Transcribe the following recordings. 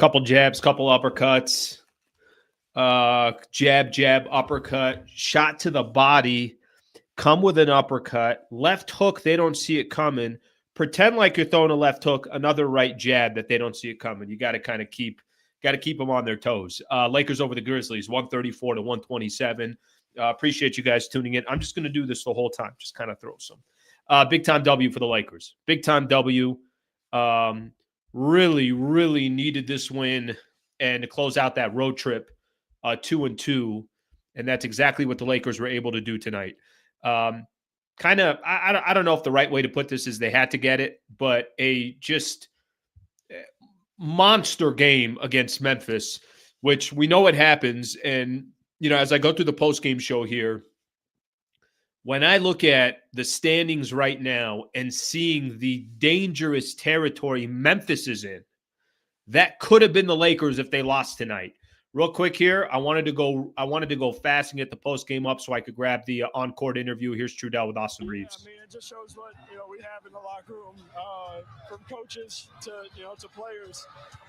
Couple jabs, couple uppercuts. Jab, uppercut, shot to the body, come with an uppercut, left hook, they don't see it coming. Pretend like you're throwing a left hook, another right jab that they don't see it coming. You got to kind of keep them on their toes. Lakers over the Grizzlies, 134 to 127. Appreciate you guys tuning in. I'm just going to do this the whole time. Just kind of throw some. Big time W for the Lakers. Big time W. Really, really needed this win and to close out that road trip 2-2. And that's exactly what the Lakers were able to do tonight. Kind of, I don't know if the right way to put this is they had to get it, but a just monster game against Memphis, which we know what happens. And, you know, as I go through the post-game show here, when I look at the standings right now and seeing the dangerous territory Memphis is in, that could have been the Lakers if they lost tonight. Real quick here, I wanted to go fast and get the post game up so I could grab the on-court interview. Here's Trudell with Austin Reaves. Yeah, I mean, it just shows what we have in the locker room, from coaches to to players.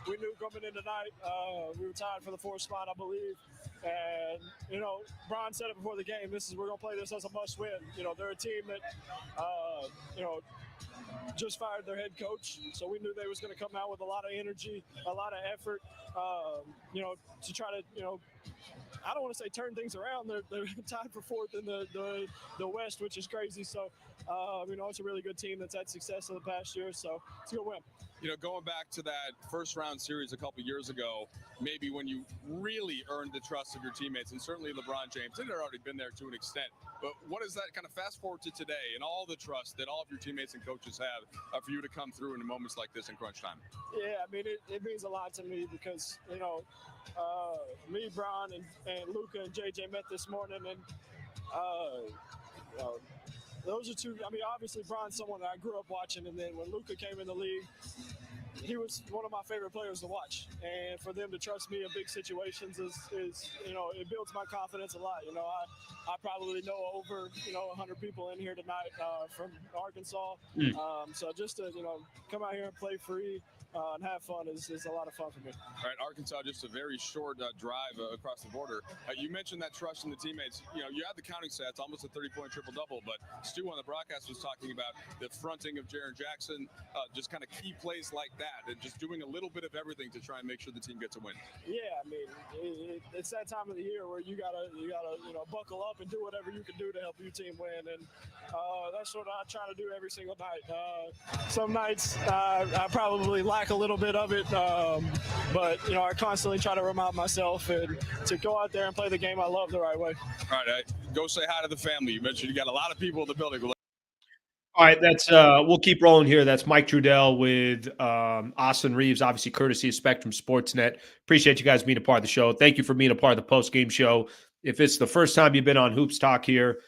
We knew coming in tonight, we were tied for the 4th spot, I believe, and Bron said it before the game. We're gonna play this as a must-win. They're a team that just fired their head coach, so we knew they was going to come out with a lot of energy, a lot of effort, to try to, I don't want to say turn things around. They're tied for 4th in the West, which is crazy. So, it's a really good team that's had success in the past year, so it's a good win. Going back to that first round series a couple years ago, maybe when you really earned the trust of your teammates, and certainly LeBron James, it had already been there to an extent. But what is that kind of fast forward to today and all the trust that all of your teammates and coaches have for you to come through in moments like this in crunch time? Yeah, I mean, it means a lot to me because, me, Bron, and Luka and JJ met this morning, and those are two. I mean, obviously, Bron's someone that I grew up watching, and then when Luka came in the league, he was one of my favorite players to watch. And for them to trust me in big situations is it builds my confidence a lot. I probably know over 100 people in here tonight from Arkansas. So just to come out here and play free and have fun is a lot of fun for me. All right, Arkansas, just a very short drive across the border. You mentioned that trust in the teammates. You had the counting stats, almost a 30-point triple-double, but Stu on the broadcast was talking about the fronting of Jaren Jackson, just kind of key plays like that, and just doing a little bit of everything to try and make sure the team gets a win. Yeah, I mean, it's that time of the year where you gotta buckle up and do whatever you can do to help your team win, and that's what I try to do every single night. Some nights I probably lack a little bit of it, but I constantly try to remind myself and to go out there and play the game I love the right way. All right, go say hi to the family. You mentioned you got a lot of people in the building. All right, that's we'll keep rolling here. That's Mike Trudell with Austin Reaves, obviously courtesy of Spectrum Sportsnet. Appreciate you guys being a part of the show. Thank you for being a part of the post-game show. If it's the first time you've been on Hoops Talk here,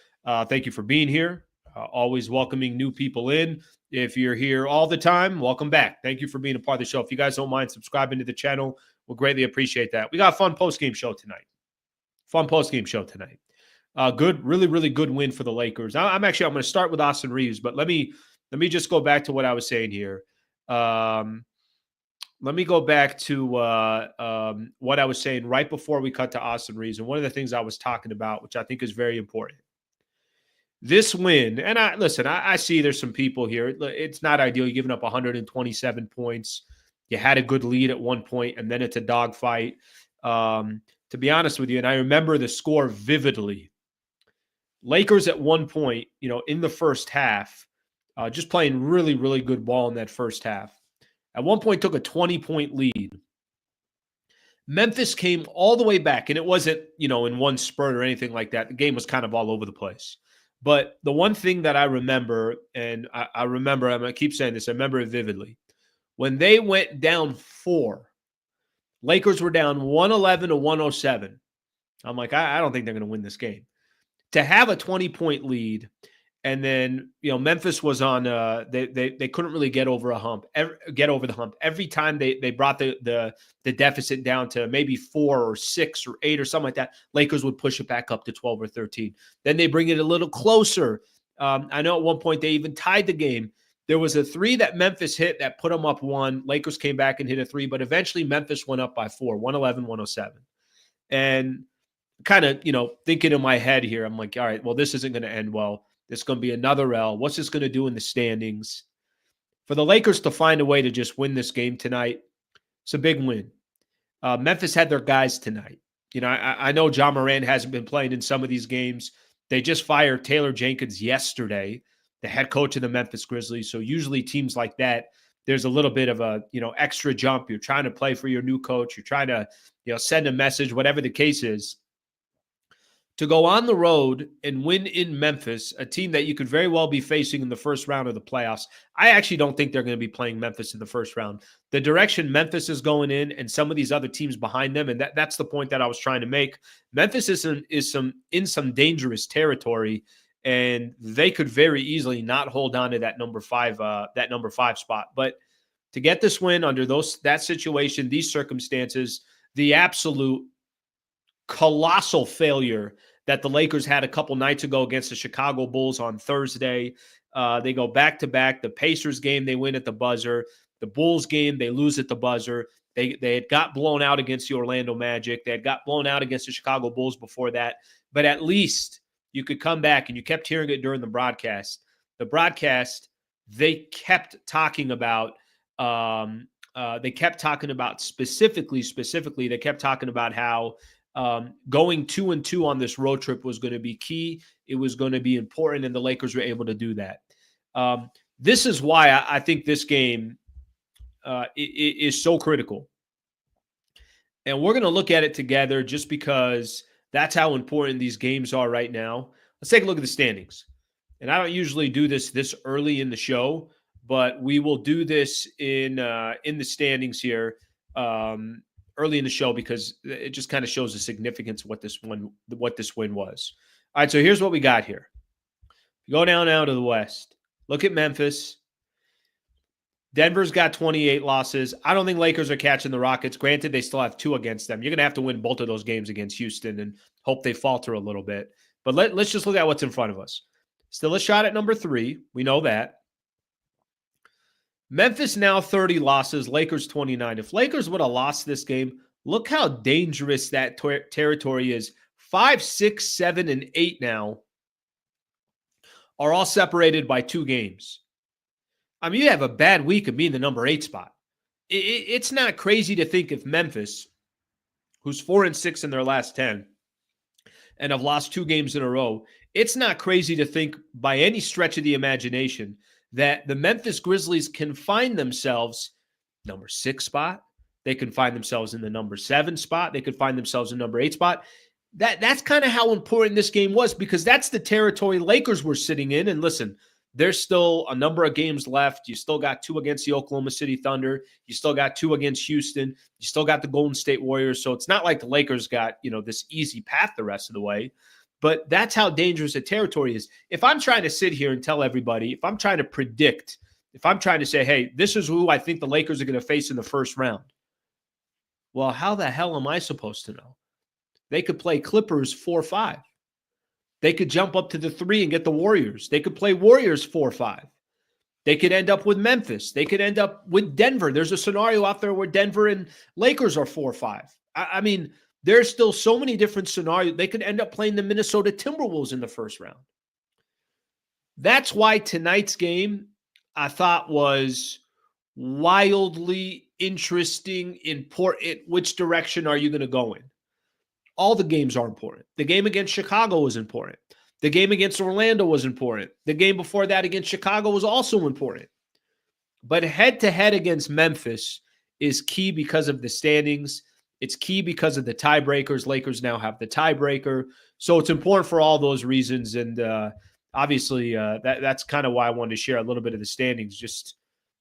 thank you for being here. Always welcoming new people in. If you're here all the time, welcome back. Thank you for being a part of the show. If you guys don't mind subscribing to the channel, we'll greatly appreciate that. We got a fun post-game show tonight. Good, really, really good win for the Lakers. I'm going to start with Austin Reaves, but let me just go back to what I was saying here. Let me go back to what I was saying right before we cut to Austin Reaves. And one of the things I was talking about, which I think is very important. This win, and I see there's some people here. It's not ideal. You're giving up 127 points. You had a good lead at one point, and then it's a dogfight. To be honest with you, and I remember the score vividly. Lakers at one point, in the first half, just playing really, really good ball in that first half. At one point, took a 20-point lead. Memphis came all the way back, and it wasn't, in one spurt or anything like that. The game was kind of all over the place. But the one thing that I remember, and I remember, I'm going to keep saying this, I remember it vividly. When they went down 4, Lakers were down 111 to 107. I'm like, I don't think they're going to win this game. To have a 20-point lead, and then Memphis was on. They couldn't really get over the hump. Every time they brought the deficit down to maybe 4 or 6 or 8 or something like that, Lakers would push it back up to 12 or 13. Then they bring it a little closer. I know at one point they even tied the game. There was a three that Memphis hit that put them up 1. Lakers came back and hit a 3, but eventually Memphis went up by 4, 111-107. And kind of, thinking in my head here, I'm like, all right, well, this isn't going to end well. This is going to be another L. What's this going to do in the standings? For the Lakers to find a way to just win this game tonight, it's a big win. Memphis had their guys tonight. I know John Moran hasn't been playing in some of these games. They just fired Taylor Jenkins yesterday, the head coach of the Memphis Grizzlies. So usually teams like that, there's a little bit of a, extra jump. You're trying to play for your new coach. You're trying to, send a message, whatever the case is. To go on the road and win in Memphis, a team that you could very well be facing in the first round of the playoffs. I actually don't think they're going to be playing Memphis in the first round. The direction Memphis is going in and some of these other teams behind them, and that's the point that I was trying to make. Memphis is in some dangerous territory, and they could very easily not hold on to that number 5 spot. But to get this win under that situation, these circumstances, the absolute colossal failure that the Lakers had a couple nights ago against the Chicago Bulls on Thursday. They go back-to-back. The Pacers game, they win at the buzzer. The Bulls game, they lose at the buzzer. They had got blown out against the Orlando Magic. They had got blown out against the Chicago Bulls before that. But at least you could come back, and you kept hearing it during the broadcast. The broadcast, they kept talking about specifically, they kept talking about how going 2-2 on this road trip was going to be key. It was going to be important, and the Lakers were able to do that. This is why I think this game is so critical. And we're going to look at it together just because that's how important these games are right now. Let's take a look at the standings. And I don't usually do this early in the show, but we will do this in the standings here early in the show because it just kind of shows the significance of what this win was. All right, so here's what we got here. Go down now to the West. Look at Memphis. Denver's got 28 losses. I don't think Lakers are catching the Rockets. Granted, they still have 2 against them. You're going to have to win both of those games against Houston and hope they falter a little bit. But let's just look at what's in front of us. Still a shot at number 3. We know that. Memphis now 30 losses, Lakers 29. If Lakers would have lost this game, look how dangerous that territory is. 5, 6, 7, and 8 now are all separated by 2 games. I mean, you have a bad week of being the number 8 spot. It's not crazy to think if Memphis, who's 4-6 in their last 10 and have lost 2 games in a row, it's not crazy to think by any stretch of the imagination that the Memphis Grizzlies can find themselves number 6 spot. They can find themselves in the number 7 spot. They could find themselves in number 8 spot. That's kind of how important this game was because that's the territory Lakers were sitting in. And listen, there's still a number of games left. You still got 2 against the Oklahoma City Thunder. You still got 2 against Houston. You still got the Golden State Warriors. So it's not like the Lakers got, this easy path the rest of the way. But that's how dangerous the territory is. If I'm trying to sit here and tell everybody, if I'm trying to predict, if I'm trying to say, hey, this is who I think the Lakers are going to face in the first round. Well, how the hell am I supposed to know? They could play Clippers 4-5. They could jump up to the 3 and get the Warriors. They could play Warriors 4-5. They could end up with Memphis. They could end up with Denver. There's a scenario out there where Denver and Lakers are 4-5. I mean, there's still so many different scenarios. They could end up playing the Minnesota Timberwolves in the first round. That's why tonight's game, I thought, was wildly interesting, important. Which direction are you going to go in? All the games are important. The game against Chicago was important. The game against Orlando was important. The game before that against Chicago was also important. But head-to-head against Memphis is key because of the standings. It's key because of the tiebreakers. Lakers now have the tiebreaker. So it's important for all those reasons. And obviously, that's kind of why I wanted to share a little bit of the standings. Just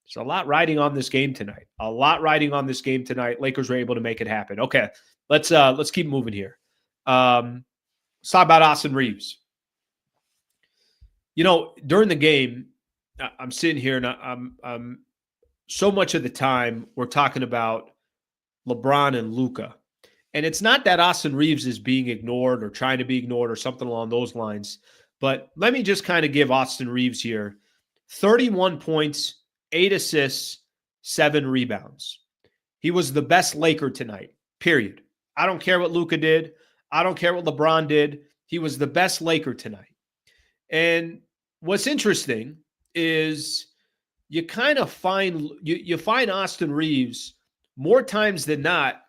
there's a lot riding on this game tonight. Lakers were able to make it happen. Okay, let's keep moving here. Let's talk about Austin Reaves. During the game, I'm sitting here and I'm so much of the time we're talking about LeBron and Luka. And it's not that Austin Reaves is being ignored or trying to be ignored or something along those lines. But let me just kind of give Austin Reaves here 31 points, 8 assists, 7 rebounds. He was the best Laker tonight, period. I don't care what Luka did. I don't care what LeBron did. He was the best Laker tonight. And what's interesting is you kind of find you find Austin Reaves more times than not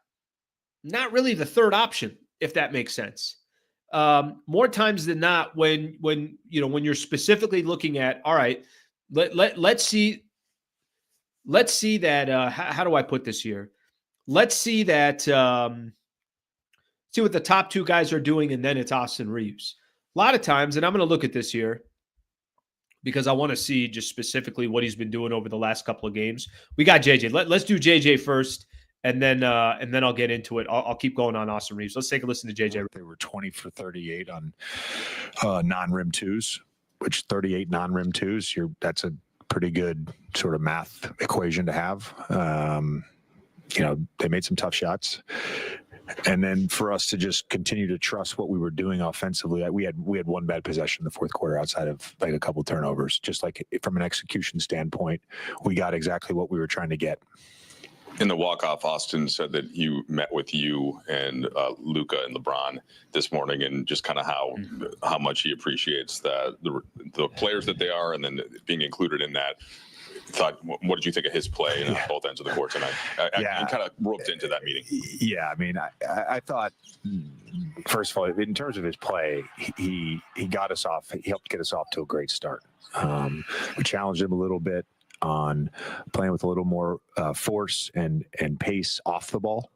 really the third option, if that makes sense. More times than not, when you're specifically looking at, all right, let's see that. How do I put this here? Let's see that. See what the top two guys are doing, and then it's Austin Reaves. A lot of times, and I'm going to look at this here because I want to see just specifically what he's been doing over the last couple of games. We got JJ. Let's do JJ first, and then I'll get into it. I'll keep going on Austin Reaves. Let's take a listen to JJ. They were 20 for 38 on non-rim twos, which 38 non-rim twos. That's a pretty good sort of math equation to have. They made some tough shots. And then for us to just continue to trust what we were doing offensively, we had one bad possession in the fourth quarter outside of like a couple of turnovers. Just like from an execution standpoint, we got exactly what we were trying to get. In the walk-off, Austin said that he met with you and Luka and LeBron this morning, and just kind of how much he appreciates the players that they are, and then being included in that. What did you think of his play on both ends of the court tonight? I kind of roped into that meeting. Yeah, I mean, I thought, first of all, in terms of his play, he got us off. He helped get us off to a great start. We challenged him a little bit on playing with a little more force and pace off the ball,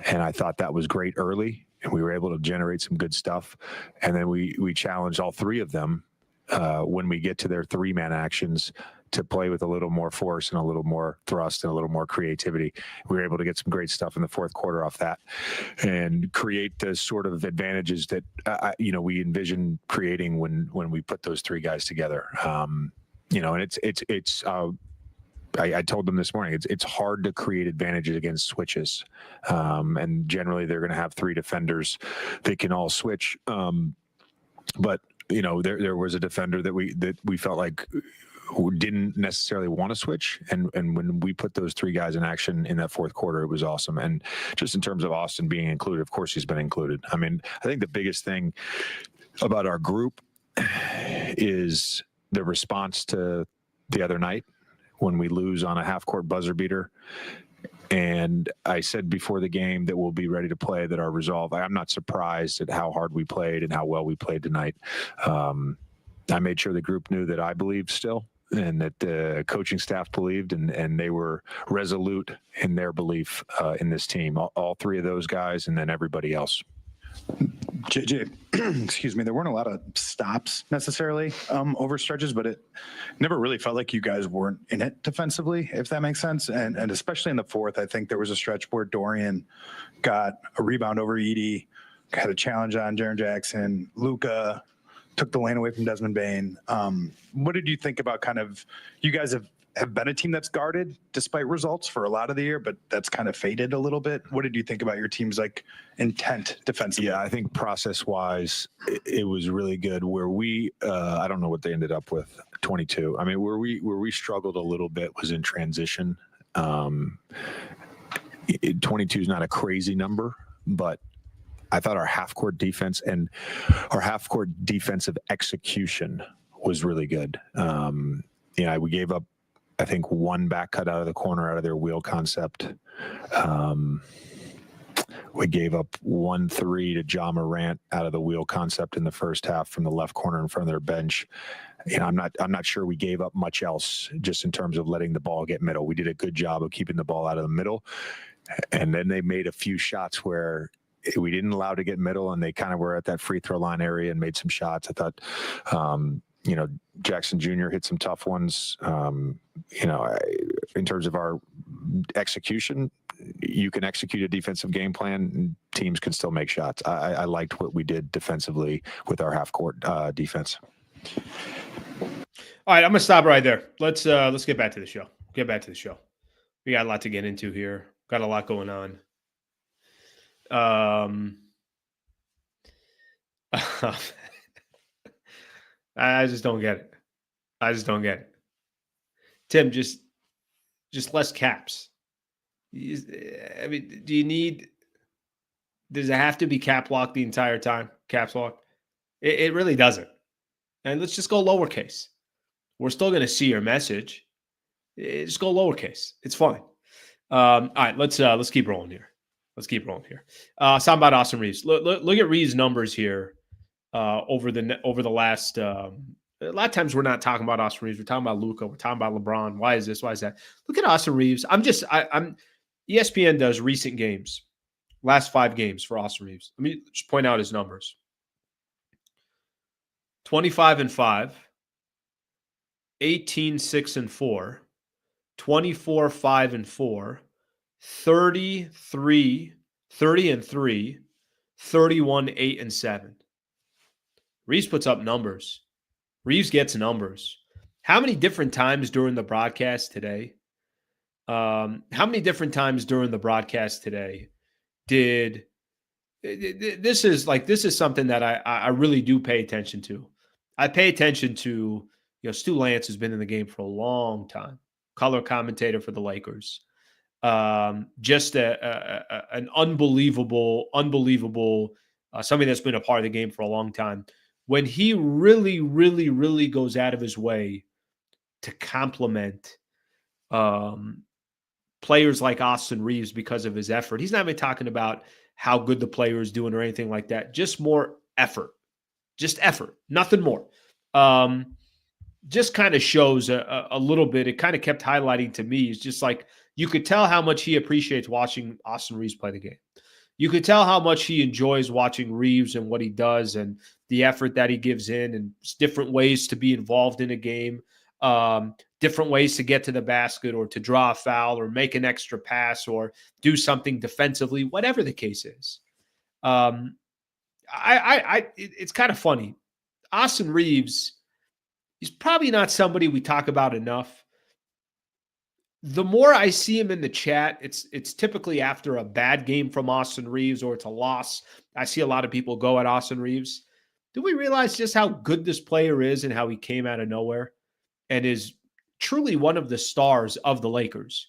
and I thought that was great early, and we were able to generate some good stuff. And then we challenged all three of them when we get to their three-man actions to play with a little more force and a little more thrust and a little more creativity. We were able to get some great stuff in the fourth quarter off that and create the sort of advantages that, we envision creating when we put those three guys together. And I told them this morning, it's hard to create advantages against switches. And generally they're going to have three defenders. They can all switch. But there was a defender that we felt like who didn't necessarily want to switch. And when we put those three guys in action in that fourth quarter, it was awesome. And just in terms of Austin being included, of course he's been included. I mean, I think the biggest thing about our group is the response to the other night when we lose on a half-court buzzer beater. And I said before the game that we'll be ready to play, that our resolve, I'm not surprised at how hard we played and how well we played tonight. I made sure the group knew that I believed still, and that the coaching staff believed, and they were resolute in their belief in this team. All three of those guys, and then everybody else. JJ, excuse me, there weren't a lot of stops necessarily over stretches, but it never really felt like you guys weren't in it defensively, if that makes sense. And especially in the fourth, I think there was a stretch where Dorian got a rebound over Edey, had a challenge on Jaren Jackson, Luka took the lane away from Desmond Bane. What did you think about you guys have been a team that's guarded despite results for a lot of the year, but that's kind of faded a little bit. What did you think about your team's intent defensively? Yeah, I think process-wise, it was really good. Where we, I don't know what they ended up with, 22. I mean, where we struggled a little bit was in transition. 22 is not a crazy number, but I thought our half-court defense and our half-court defensive execution was really good. We gave up, I think, one back cut out of the corner out of their wheel concept. We gave up 1-3 to Ja Morant out of the wheel concept in the first half from the left corner in front of their bench. I'm not sure we gave up much else just in terms of letting the ball get middle. We did a good job of keeping the ball out of the middle. And then they made a few shots where we didn't allow to get middle, and they kind of were at that free throw line area and made some shots. I thought, Jackson Jr. hit some tough ones. In terms of our execution, you can execute a defensive game plan, and teams can still make shots. I liked what we did defensively with our half-court defense. All right, I'm gonna stop right there. Let's get back to the show. We got a lot to get into here. Got a lot going on. I just don't get it. Tim, just less caps. I mean, does it have to be cap lock the entire time? Caps lock? It really doesn't. And let's just go lowercase. We're still going to see your message. Just go lowercase. It's fine. All right, let's keep rolling here. Something about Austin Reaves. Look at Reaves' numbers here over the last. A lot of times we're not talking about Austin Reaves. We're talking about Luka. We're talking about LeBron. Why is this? Why is that? Look at Austin Reaves. I'm ESPN does recent games, last 5 games for Austin Reaves. Let me just point out his numbers. 25-5, 18-6-4, 24-5-4, 30-3, 30-3, 31-8-7. Reaves puts up numbers. Reaves gets numbers. How many different times during the broadcast today? Did this is something that I really do pay attention to. I pay attention to, Stu Lance has been in the game for a long time, color commentator for the Lakers. Just an unbelievable, somebody that's been a part of the game for a long time. When he really, really, really goes out of his way to compliment players like Austin Reaves because of his effort. He's not even talking about how good the player is doing or anything like that. Just more effort. Just effort. Nothing more. Just kind of shows a little bit. It kind of kept highlighting to me. It's just like you could tell how much he appreciates watching Austin Reaves play the game. You could tell how much he enjoys watching Reaves and what he does and the effort that he gives in and different ways to be involved in a game, different ways to get to the basket or to draw a foul or make an extra pass or do something defensively, whatever the case is. It's kind of funny. Austin Reaves, he's probably not somebody we talk about enough. The more I see him in the chat, it's typically after a bad game from Austin Reaves or it's a loss. I see a lot of people go at Austin Reaves. Do we realize just how good this player is and how he came out of nowhere and is truly one of the stars of the Lakers,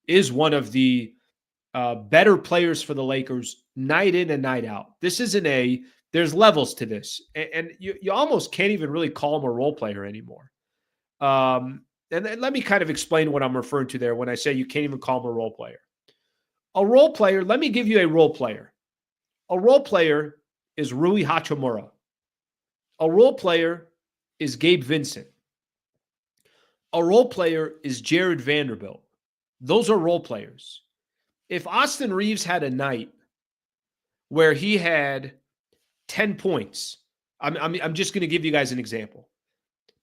is one of the better players for the Lakers night in and night out. This isn't there's levels to this. And you almost can't even really call him a role player anymore. And let me kind of explain what I'm referring to there when I say you can't even call him a role player. A role player, let me give you a role player. A role player is Rui Hachimura. A role player is Gabe Vincent. A role player is Jared Vanderbilt. Those are role players. If Austin Reaves had a night where he had 10 points, I'm just going to give you guys an example.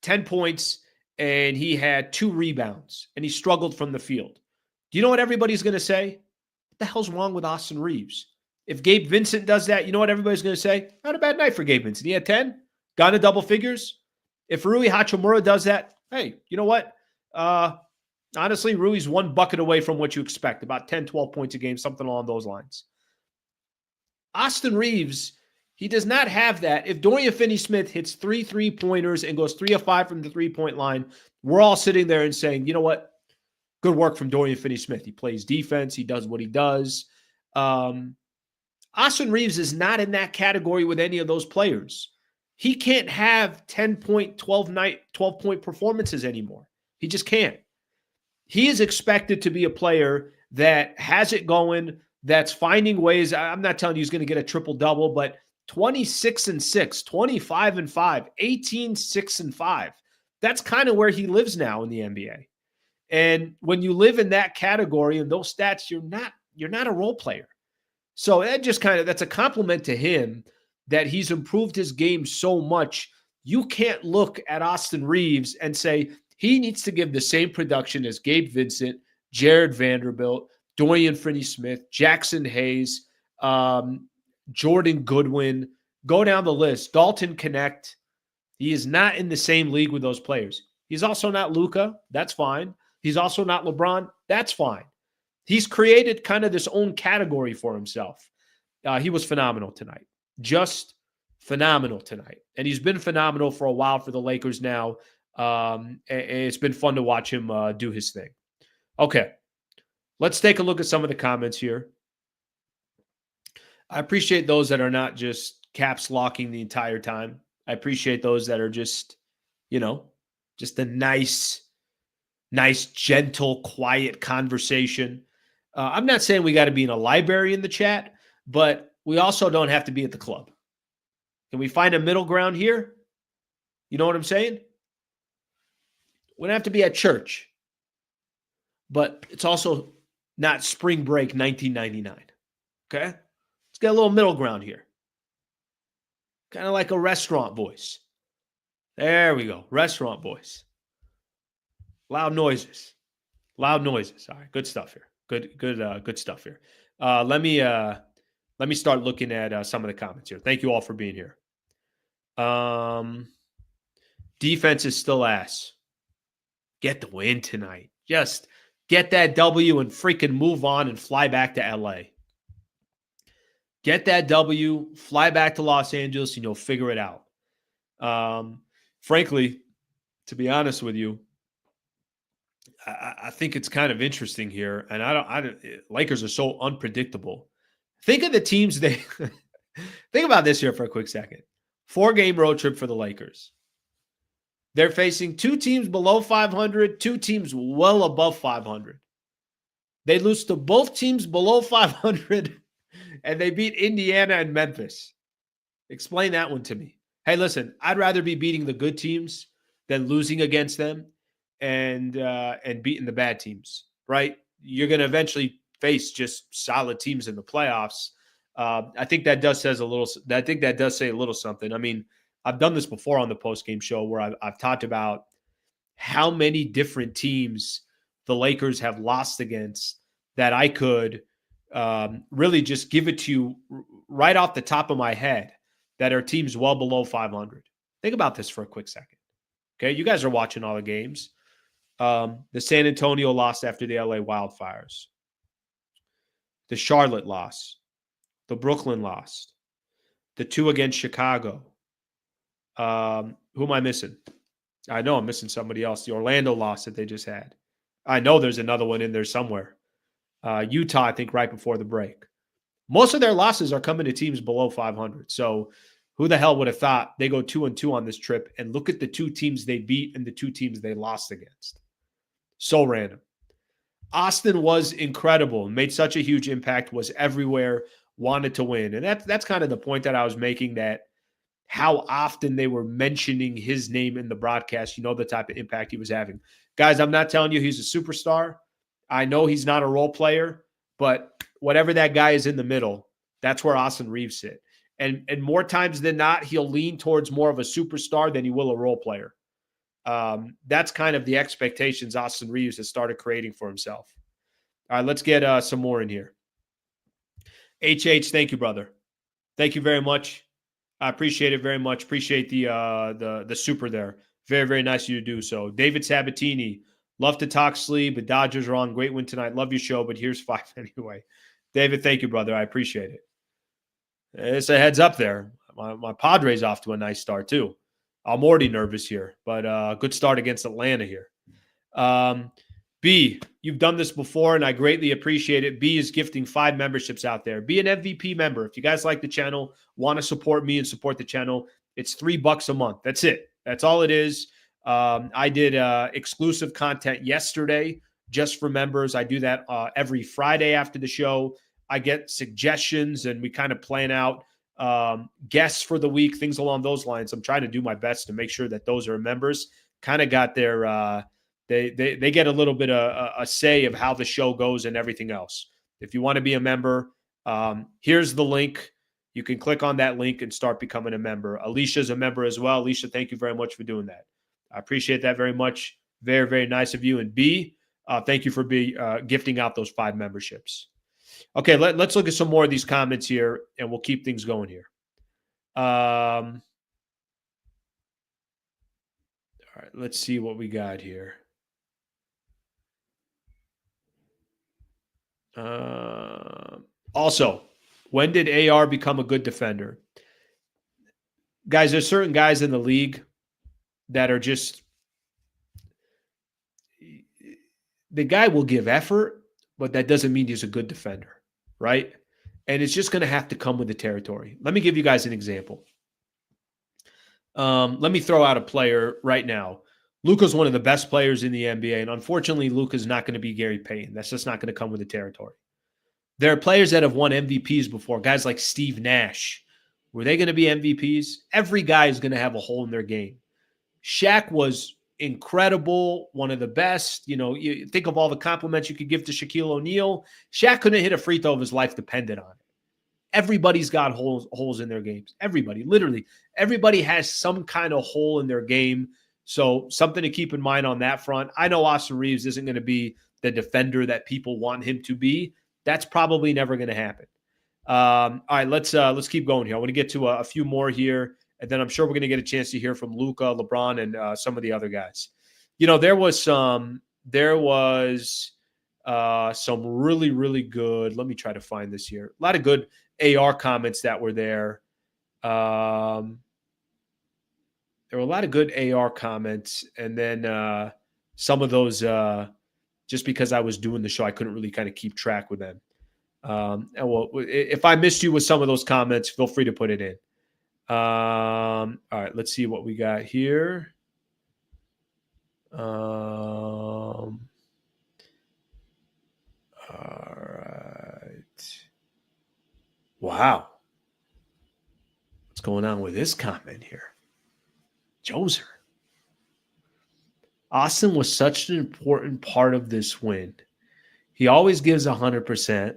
10 points and he had 2 rebounds and he struggled from the field. Do you know what everybody's going to say? What the hell's wrong with Austin Reaves? If Gabe Vincent does that, you know what everybody's going to say? Not a bad night for Gabe Vincent. He had 10, got into double figures. If Rui Hachimura does that, hey, you know what? Honestly, Rui's 1 bucket away from what you expect, about 10, 12 points a game, something along those lines. Austin Reaves, he does not have that. If Dorian Finney-Smith hits 3 3-pointers and goes 3 of 5 from the 3-point line, we're all sitting there and saying, you know what? Good work from Dorian Finney-Smith. He plays defense. He does what he does. Austin Reaves is not in that category with any of those players. He can't have 10-point, 12-point performances anymore. He just can't. He is expected to be a player that has it going, that's finding ways. I'm not telling you he's going to get a triple-double, but 26-6, 25-5, 18-6-5. That's kind of where he lives now in the NBA. And when you live in that category and those stats, you're not a role player. So that's a compliment to him that he's improved his game so much. You can't look at Austin Reaves and say he needs to give the same production as Gabe Vincent, Jared Vanderbilt, Dorian Finney-Smith, Jackson Hayes, Jordan Goodwin. Go down the list. Dalton Connect. He is not in the same league with those players. He's also not Luka. That's fine. He's also not LeBron. That's fine. He's created kind of this own category for himself. He was phenomenal tonight. Just phenomenal tonight. And he's been phenomenal for a while for the Lakers now. And it's been fun to watch him do his thing. Okay, let's take a look at some of the comments here. I appreciate those that are not just caps locking the entire time. I appreciate those that are just, just a nice, gentle, quiet conversation. I'm not saying we got to be in a library in the chat, but we also don't have to be at the club. Can we find a middle ground here? You know what I'm saying? We don't have to be at church, but it's also not spring break 1999. Okay? Let's get a little middle ground here. Kind of like a restaurant voice. There we go. Restaurant voice. Loud noises. All right, good stuff here. Good stuff here. Let me start looking at some of the comments here. Thank you all for being here. Defense is still ass. Get the win tonight. Just get that W and freaking move on and fly back to LA. Get that W, fly back to Los Angeles, and you'll figure it out. Frankly, to be honest with you, I think it's kind of interesting here, and Lakers are so unpredictable. Think of the teams think about this here for a quick second. 4-game road trip for the Lakers. They're facing 2 teams below 500, 2 teams well above 500. They lose to both teams below 500, and they beat Indiana and Memphis. Explain that one to me. Hey, listen, I'd rather be beating the good teams than losing against them and beating the bad teams, right? You're going to eventually face just solid teams in the playoffs. I think that does say a little something. I mean, I've done this before on the postgame show where I've talked about how many different teams the Lakers have lost against that I could really just give it to you right off the top of my head that are teams well below 500. Think about this for a quick second. Okay, you guys are watching all the games. The San Antonio loss after the LA wildfires. The Charlotte loss. The Brooklyn loss. The 2 against Chicago. Who am I missing? I know I'm missing somebody else. The Orlando loss that they just had. I know there's another one in there somewhere. Utah, I think, right before the break. Most of their losses are coming to teams below 500. So who the hell would have thought they go 2-2 on this trip and look at the 2 teams they beat and the 2 teams they lost against? So random. Austin was incredible, made such a huge impact, was everywhere, wanted to win. And that's kind of the point that I was making, that how often they were mentioning his name in the broadcast, the type of impact he was having. Guys, I'm not telling you he's a superstar. I know he's not a role player, but whatever that guy is in the middle, that's where Austin Reaves sit. And more times than not, he'll lean towards more of a superstar than he will a role player. That's kind of the expectations Austin Reaves has started creating for himself. All right, let's get some more in here. HH, thank you, brother. Thank you very much. I appreciate it very much. Appreciate the super there. Very, very nice of you to do so. David Sabatini, love to talk sleep, but Dodgers are on. Great win tonight. Love your show, but here's 5 anyway. David, thank you, brother. I appreciate it. It's a heads up there. My Padres off to a nice start, too. I'm already nervous here, but good start against Atlanta here. B, you've done this before, and I greatly appreciate it. B is gifting 5 memberships out there. Be an MVP member. If you guys like the channel, want to support me and support the channel, it's $3 a month. That's it. That's all it is. I did exclusive content yesterday just for members. I do that every Friday after the show. I get suggestions, and we kind of plan out guests for the week, things along those lines. I'm trying to do my best to make sure that those are members kind of got their they get a little bit of a say of how the show goes and everything else. If you want to be a member, here's the link. You can click on that link and start becoming a member. Alicia's a member as well. Alicia, thank you very much for doing that. I appreciate that very much. Very, very nice of you. And B, thank you for gifting out those 5 memberships. Okay, let's look at some more of these comments here, and we'll keep things going here. All right, let's see what we got here. Also, when did AR become a good defender? Guys, there's certain guys in the league that are just the guy will give effort, but that doesn't mean he's a good defender, right? And it's just going to have to come with the territory. Let me give you guys an example. Let me throw out a player right now. Luka's one of the best players in the NBA, and unfortunately, Luka's not going to be Gary Payton. That's just not going to come with the territory. There are players that have won MVPs before, guys like Steve Nash. Were they going to be MVPs? Every guy is going to have a hole in their game. Shaq was incredible, one of the best. You know, you think of all the compliments you could give to Shaquille O'Neal. Shaq couldn't hit a free throw if his life depended on it. Everybody's got holes in their games. Everybody, literally. Everybody has some kind of hole in their game. So something to keep in mind on that front. I know Austin Reaves isn't going to be the defender that people want him to be. That's probably never going to happen. All right, let's keep going here. I want to get to a few more here, and then I'm sure we're going to get a chance to hear from Luka, LeBron, and some of the other guys. You know, there was some really, really good. Let me try to find this here. A lot of good AR comments that were there. There were a lot of good AR comments, and then some of those, just because I was doing the show, I couldn't really kind of keep track with them. And well, if I missed you with some of those comments, feel free to put it in. All right, let's see what we got here. All right. Wow. What's going on with this comment here? Joser. Austin was such an important part of this win. He always gives 100%.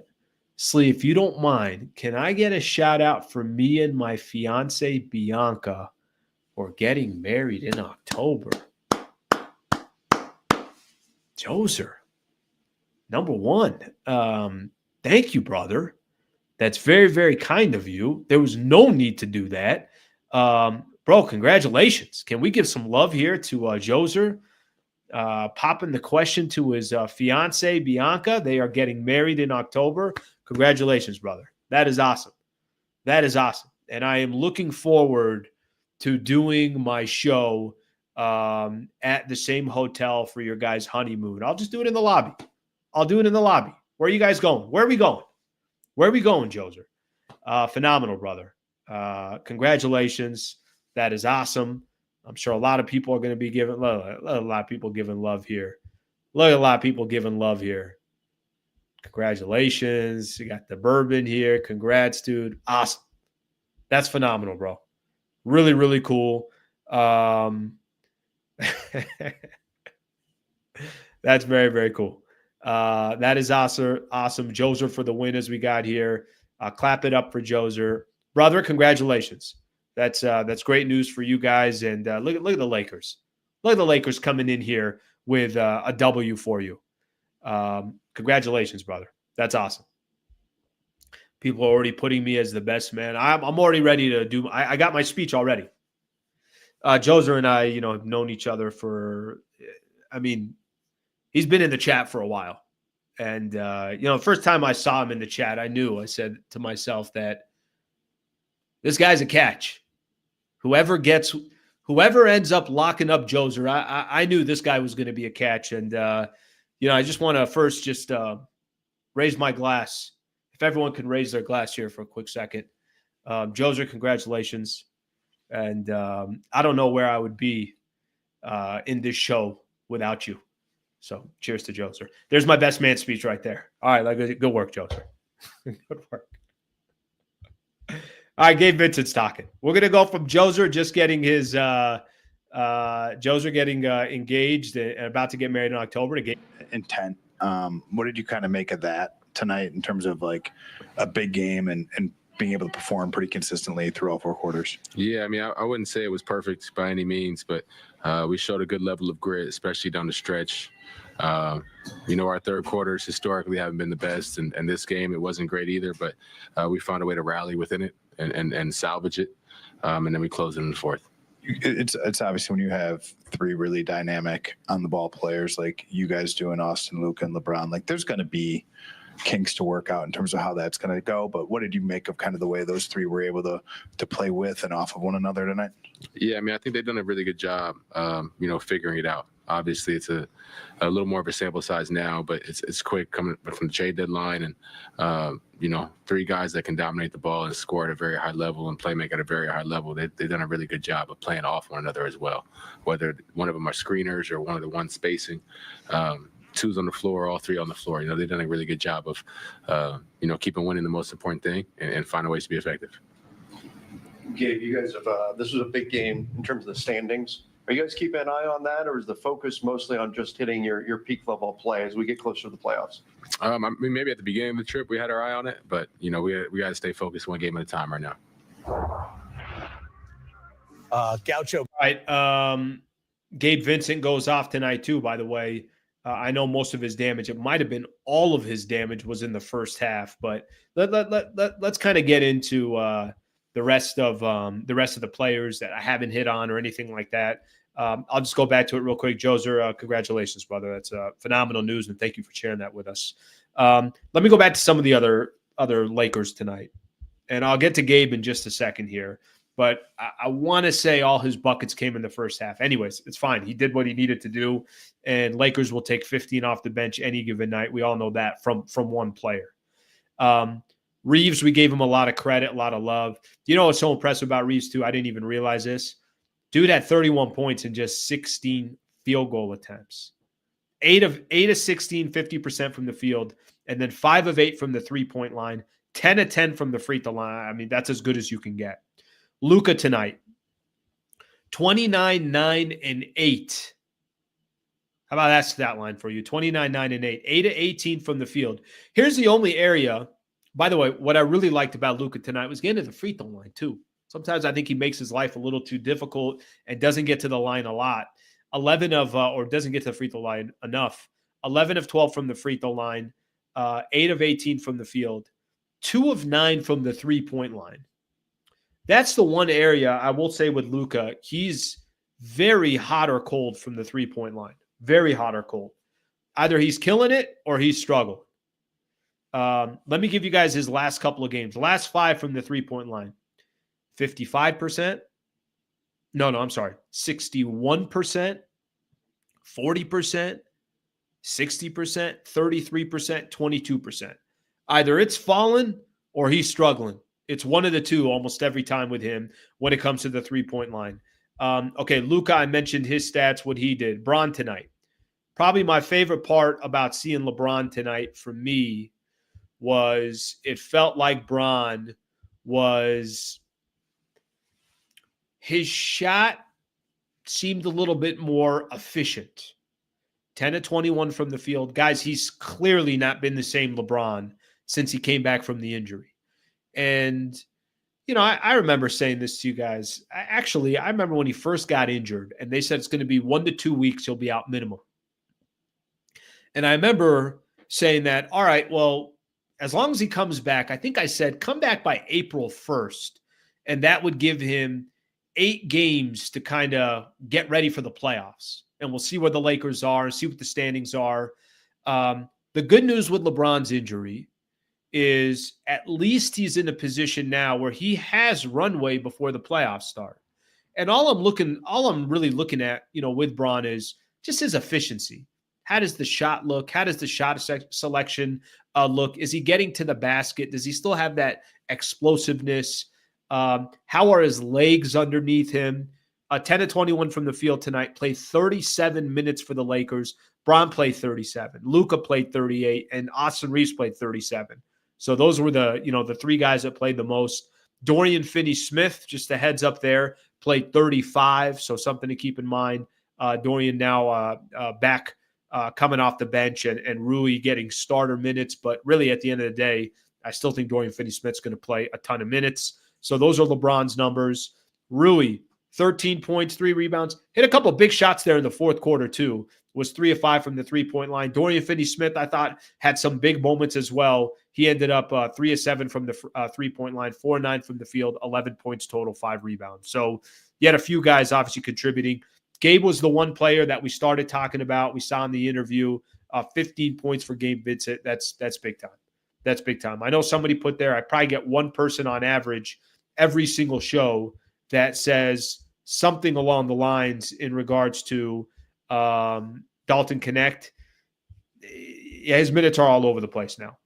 Slee, if you don't mind, can I get a shout out for me and my fiance Bianca for getting married in October? Joser, number one. Thank you, brother. That's very, very kind of you. There was no need to do that. Bro, congratulations. Can we give some love here to Joser? Popping the question to his fiance, Bianca. They are getting married in October. Congratulations, brother. That is awesome. That is awesome. And I am looking forward to doing my show at the same hotel for your guys' honeymoon. I'll just do it in the lobby. I'll do it in the lobby. Where are you guys going? Where are we going? Where are we going, Joser? Phenomenal, brother. Congratulations. That is awesome. I'm sure a lot of people are going to be giving a lot of people giving love here. Look at a lot of people giving love here. Congratulations. You got the bourbon here. Congrats, dude. Awesome. That's phenomenal, bro. Really, really cool. That's very, very cool. That is awesome. Awesome. Joser for the win as we got here. Clap it up for Joser. Brother, congratulations. That's great news for you guys. And look at the Lakers. Look at the Lakers coming in here with a W for you. Congratulations, brother. That's awesome. People are already putting me as the best man. I'm already ready to do. I got my speech already. Joser and I, have known each other for. I mean, he's been in the chat for a while, and the first time I saw him in the chat, I said to myself that this guy's a catch. Whoever ends up locking up Joser, I knew this guy was going to be a catch. And, I just want to first just raise my glass. If everyone can raise their glass here for a quick second. Joser, congratulations. And I don't know where I would be in this show without you. So cheers to Joser. There's my best man speech right there. All right, good work, Joser. Good work. All right, Gabe Vincent's talking. We're going to go from Joser just getting his engaged and about to get married in October to Gabe. Intent. What did you kind of make of that tonight in terms of like a big game and being able to perform pretty consistently through all four quarters? Yeah, I mean, I wouldn't say it was perfect by any means, but we showed a good level of grit, especially down the stretch. Our third quarters historically haven't been the best, and this game it wasn't great either, but we found a way to rally within it and salvage it, and then we closed it in the fourth. It's obviously when you have three really dynamic on the ball players like you guys do in Austin, Luka, and LeBron, like there's going to be kinks to work out in terms of how that's going to go. But what did you make of kind of the way those three were able to play with and off of one another tonight? Yeah, I mean, I think they've done a really good job, figuring it out. Obviously, it's a little more of a sample size now, but it's quick coming from the trade deadline, and 3 guys that can dominate the ball and score at a very high level and play make at a very high level. They've done a really good job of playing off one another as well, whether one of them are screeners or one of the ones spacing. 2's on the floor, all 3 on the floor. They've done a really good job of, keeping winning the most important thing and finding ways to be effective. Gabe, you guys have, this was a big game in terms of the standings. Are you guys keeping an eye on that, or is the focus mostly on just hitting your peak level play as we get closer to the playoffs? I mean, maybe at the beginning of the trip we had our eye on it, but we got to stay focused one game at a time right now. Gaucho. All right. Gabe Vincent goes off tonight too, by the way. I know most of his damage, it might have been all of his damage was in the first half, but let's kind of get into the rest of the players that I haven't hit on or anything like that. I'll just go back to it real quick. Joser, congratulations, brother. That's phenomenal news, and thank you for sharing that with us. Let me go back to some of the other Lakers tonight, and I'll get to Gabe in just a second here. But I want to say all his buckets came in the first half. Anyways, it's fine. He did what he needed to do, and Lakers will take 15 off the bench any given night. We all know that from one player. Reaves, we gave him a lot of credit, a lot of love. What's so impressive about Reaves, too? I didn't even realize this. Dude had 31 points in just 16 field goal attempts. 8 of 16, 50% from the field, and then 5 of 8 from the three-point line, 10 of 10 from the free throw line. I mean, that's as good as you can get. Luka tonight, 29, 9, and 8. How about that stat line for you? 29, 9, and 8. 8 of 18 from the field. Here's the only area, by the way, what I really liked about Luka tonight was getting to the free throw line too. Sometimes I think he makes his life a little too difficult and doesn't get to the line a lot. Or doesn't get to the free throw line enough. 11 of 12 from the free throw line, 8 of 18 from the field, 2 of 9 from the three-point line. That's the one area I will say with Luka, he's very hot or cold from the three-point line. Very hot or cold. Either he's killing it or he's struggling. Let me give you guys his last couple of games. Last 5 from the three-point line. 55%. No, I'm sorry. 61%, 40%, 60%, 33%, 22%. Either it's fallen or he's struggling. It's one of the two almost every time with him when it comes to the three-point line. Okay, Luka, I mentioned his stats, what he did. Bron tonight. Probably my favorite part about seeing LeBron tonight for me was it felt like Bron was – his shot seemed a little bit more efficient. 10 of 21 from the field. Guys, he's clearly not been the same LeBron since he came back from the injury. And, I remember saying this to you guys. I remember when he first got injured and they said it's going to be 1 to 2 weeks, he'll be out minimum. And I remember saying that, all right, well, as long as he comes back, I think I said come back by April 1st. And that would give him 8 games to kind of get ready for the playoffs. And we'll see where the Lakers are and see what the standings are. The good news with LeBron's injury is at least he's in a position now where he has runway before the playoffs start. And all I'm really looking at, with Bron is just his efficiency. How does the shot look? How does the shot selection look? Is he getting to the basket? Does he still have that explosiveness? How are his legs underneath him? 10 of 21 from the field tonight, played 37 minutes for the Lakers. Bron played 37. Luka played 38, and Austin Reaves played 37. So those were the 3 guys that played the most. Dorian Finney-Smith, just a heads up there, played 35, so something to keep in mind. Dorian now back coming off the bench, and Rui getting starter minutes. But really, at the end of the day, I still think Dorian Finney-Smith's going to play a ton of minutes. So those are LeBron's numbers. Rui, 13 points, 3 rebounds. Hit a couple of big shots there in the fourth quarter, too. Was 3 of 5 from the three-point line. Dorian Finney-Smith, I thought, had some big moments as well. He ended up 3 of 7 from the three-point line, 4 of 9 from the field, 11 points total, 5 rebounds. So you had a few guys obviously contributing. Gabe was the one player that we started talking about. We saw in the interview 15 points for Gabe Vincent. That's big time. That's big time. I know somebody put there, I probably get one person on average every single show that says something along the lines in regards to Dalton Connect, yeah, his minutes are all over the place now.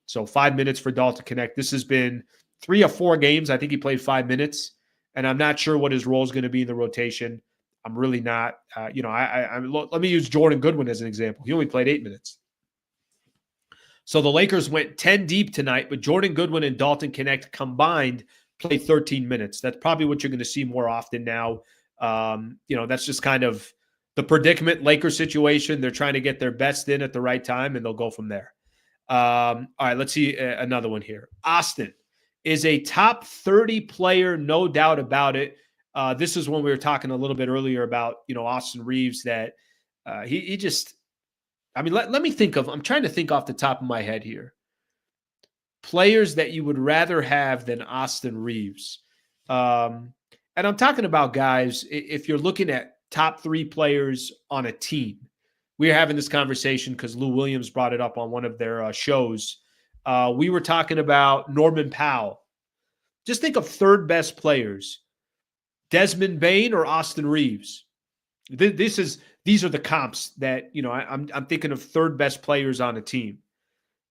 So 5 minutes for Dalton Connect. This has been 3 or 4 games. I think he played 5 minutes, and I'm not sure what his role is going to be in the rotation. I'm really not. Let me use Jordan Goodwin as an example. He only played 8 minutes. So the Lakers went 10 deep tonight, but Jordan Goodwin and Dalton Connect combined played 13 minutes. That's probably what you're going to see more often now. That's just kind of the predicament Lakers situation. They're trying to get their best in at the right time, and they'll go from there. All right, let's see another one here. Austin is a top 30 player, no doubt about it. This is when we were talking a little bit earlier about, Austin Reaves, that he just, let me think of, I'm trying to think off the top of my head here. Players that you would rather have than Austin Reaves. And I'm talking about guys, if you're looking at top 3 players on a team. We were having this conversation because Lou Williams brought it up on one of their shows. We were talking about Norman Powell. Just think of third best players. Desmond Bane or Austin Reaves. These are the comps that, I'm thinking of third best players on a team.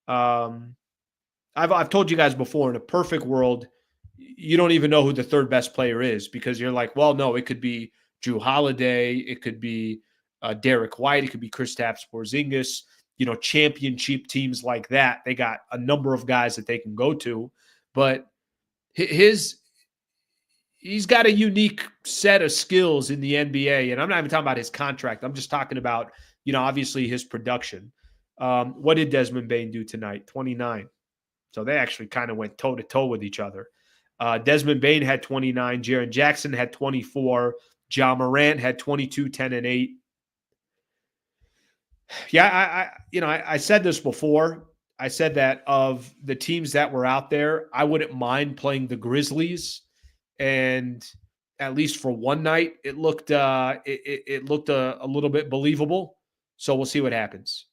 I've told you guys before, in a perfect world, you don't even know who the third best player is because you're like, well, no, it could be Drew Holiday, it could be Derek White, it could be Kristaps Porzingis. Championship teams like that, they got a number of guys that they can go to, but he's got a unique set of skills in the NBA, and I'm not even talking about his contract. I'm just talking about, obviously his production. What did Desmond Bane do tonight? 29. So they actually kind of went toe-to-toe with each other. Desmond Bane had 29. Jaren Jackson had 24. Ja Morant had 22, 10, and 8. Yeah, I said this before. I said that of the teams that were out there, I wouldn't mind playing the Grizzlies. And at least for one night, it looked a little bit believable. So we'll see what happens.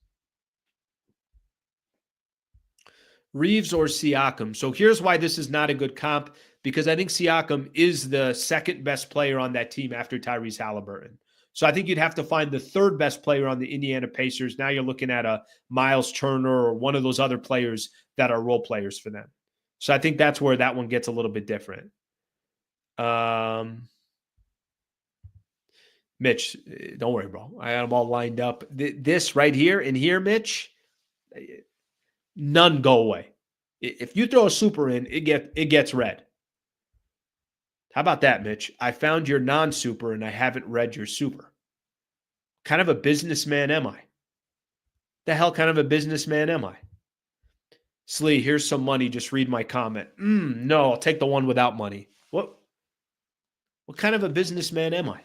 Reaves or Siakam. So here's why this is not a good comp, because I think Siakam is the second best player on that team after Tyrese Halliburton. So I think you'd have to find the third best player on the Indiana Pacers. Now you're looking at a Miles Turner or one of those other players that are role players for them. So I think that's where that one gets a little bit different. Mitch, don't worry, bro. I got them all lined up. This right here and here, Mitch, none go away. If you throw a super in, it gets read. How about that, Mitch? I found your non-super and I haven't read your super. What kind of a businessman am I? The hell kind of a businessman am I? Slee, here's some money. Just read my comment. No, I'll take the one without money. What kind of a businessman am I?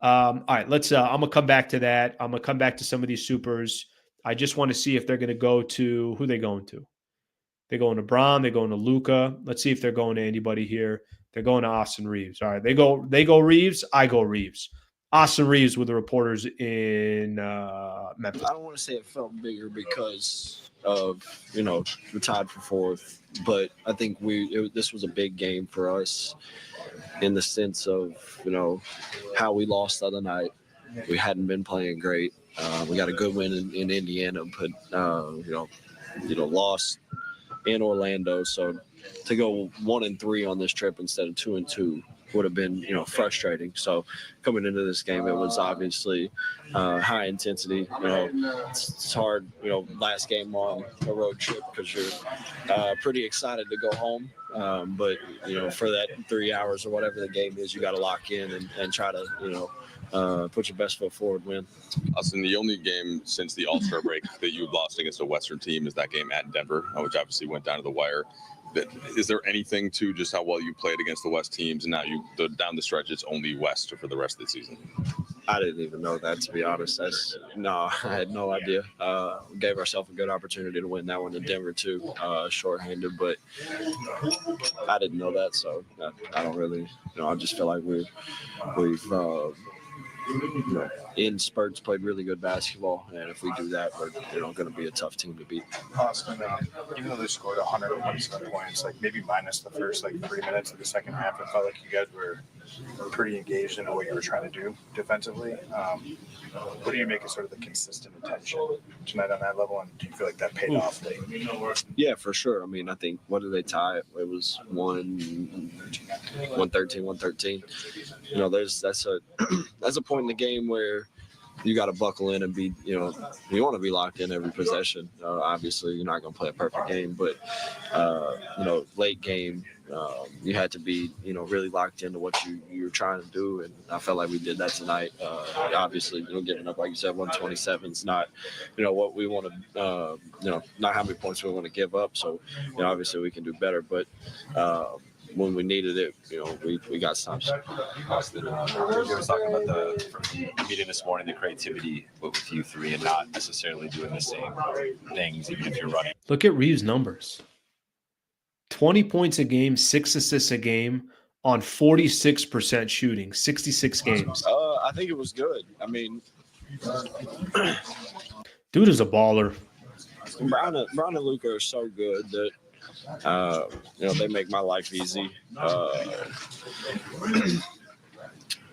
All right, let's. I'm gonna come back to that. I'm gonna come back to some of these supers. I just want to see if they're gonna go to who they going to. They're going to Braun. They're going to Luka. Let's see if they're going to anybody here. They're going to Austin Reaves. All right, they go Reaves. I go Reaves. Austin Reaves with the reporters in Memphis. I don't want to say it felt bigger because of we're tied for fourth, but I think this was a big game for us in the sense of how we lost the other night. We hadn't been playing great. We got a good win in Indiana, but lost in Orlando. So to go 1-3 on this trip instead of 2-2 would have been frustrating. So coming into this game, it was obviously high intensity. It's hard. Last game on a road trip because you're pretty excited to go home. But for that 3 hours or whatever the game is, you got to lock in and try to put your best foot forward, win. Austin, the only game since the All-Star break that you've lost against a Western team is that game at Denver, which obviously went down to the wire. Is there anything to just how well you played against the West teams, and now down the stretch it's only West for the rest of the season? I didn't even know that, to be honest. I had no idea. We gave ourselves a good opportunity to win that one in Denver too, shorthanded, but I didn't know that, so I don't really. I just feel like we've in spurts played really good basketball, and if we do that, we're going to be a tough team to beat. Austin, even though they scored 127 points, like maybe minus the first 3 minutes of the second half, it felt like you guys were pretty engaged into what you were trying to do defensively. What do you make of sort of the consistent attention tonight on that level, and do you feel like that paid off late? Yeah, for sure. I mean, I think, what did they tie? It was 113. That's a point in the game where you got to buckle in and be, you want to be locked in every possession. Obviously, you're not going to play a perfect game, but, late game, you had to be, really locked into what you're trying to do. And I felt like we did that tonight. Obviously, getting up, like you said, 127 is not, what we want to, not how many points we want to give up. So, obviously we can do better. But, when we needed it, we got stops. Austin, you were talking about the meeting this morning, the creativity with you three and not necessarily doing the same things, even if you're running. Look at Reaves' numbers. 20 points a game, 6 assists a game on 46% shooting, 66 games. I think it was good. I mean, dude is a baller. Brown and Luka are so good that they make my life easy.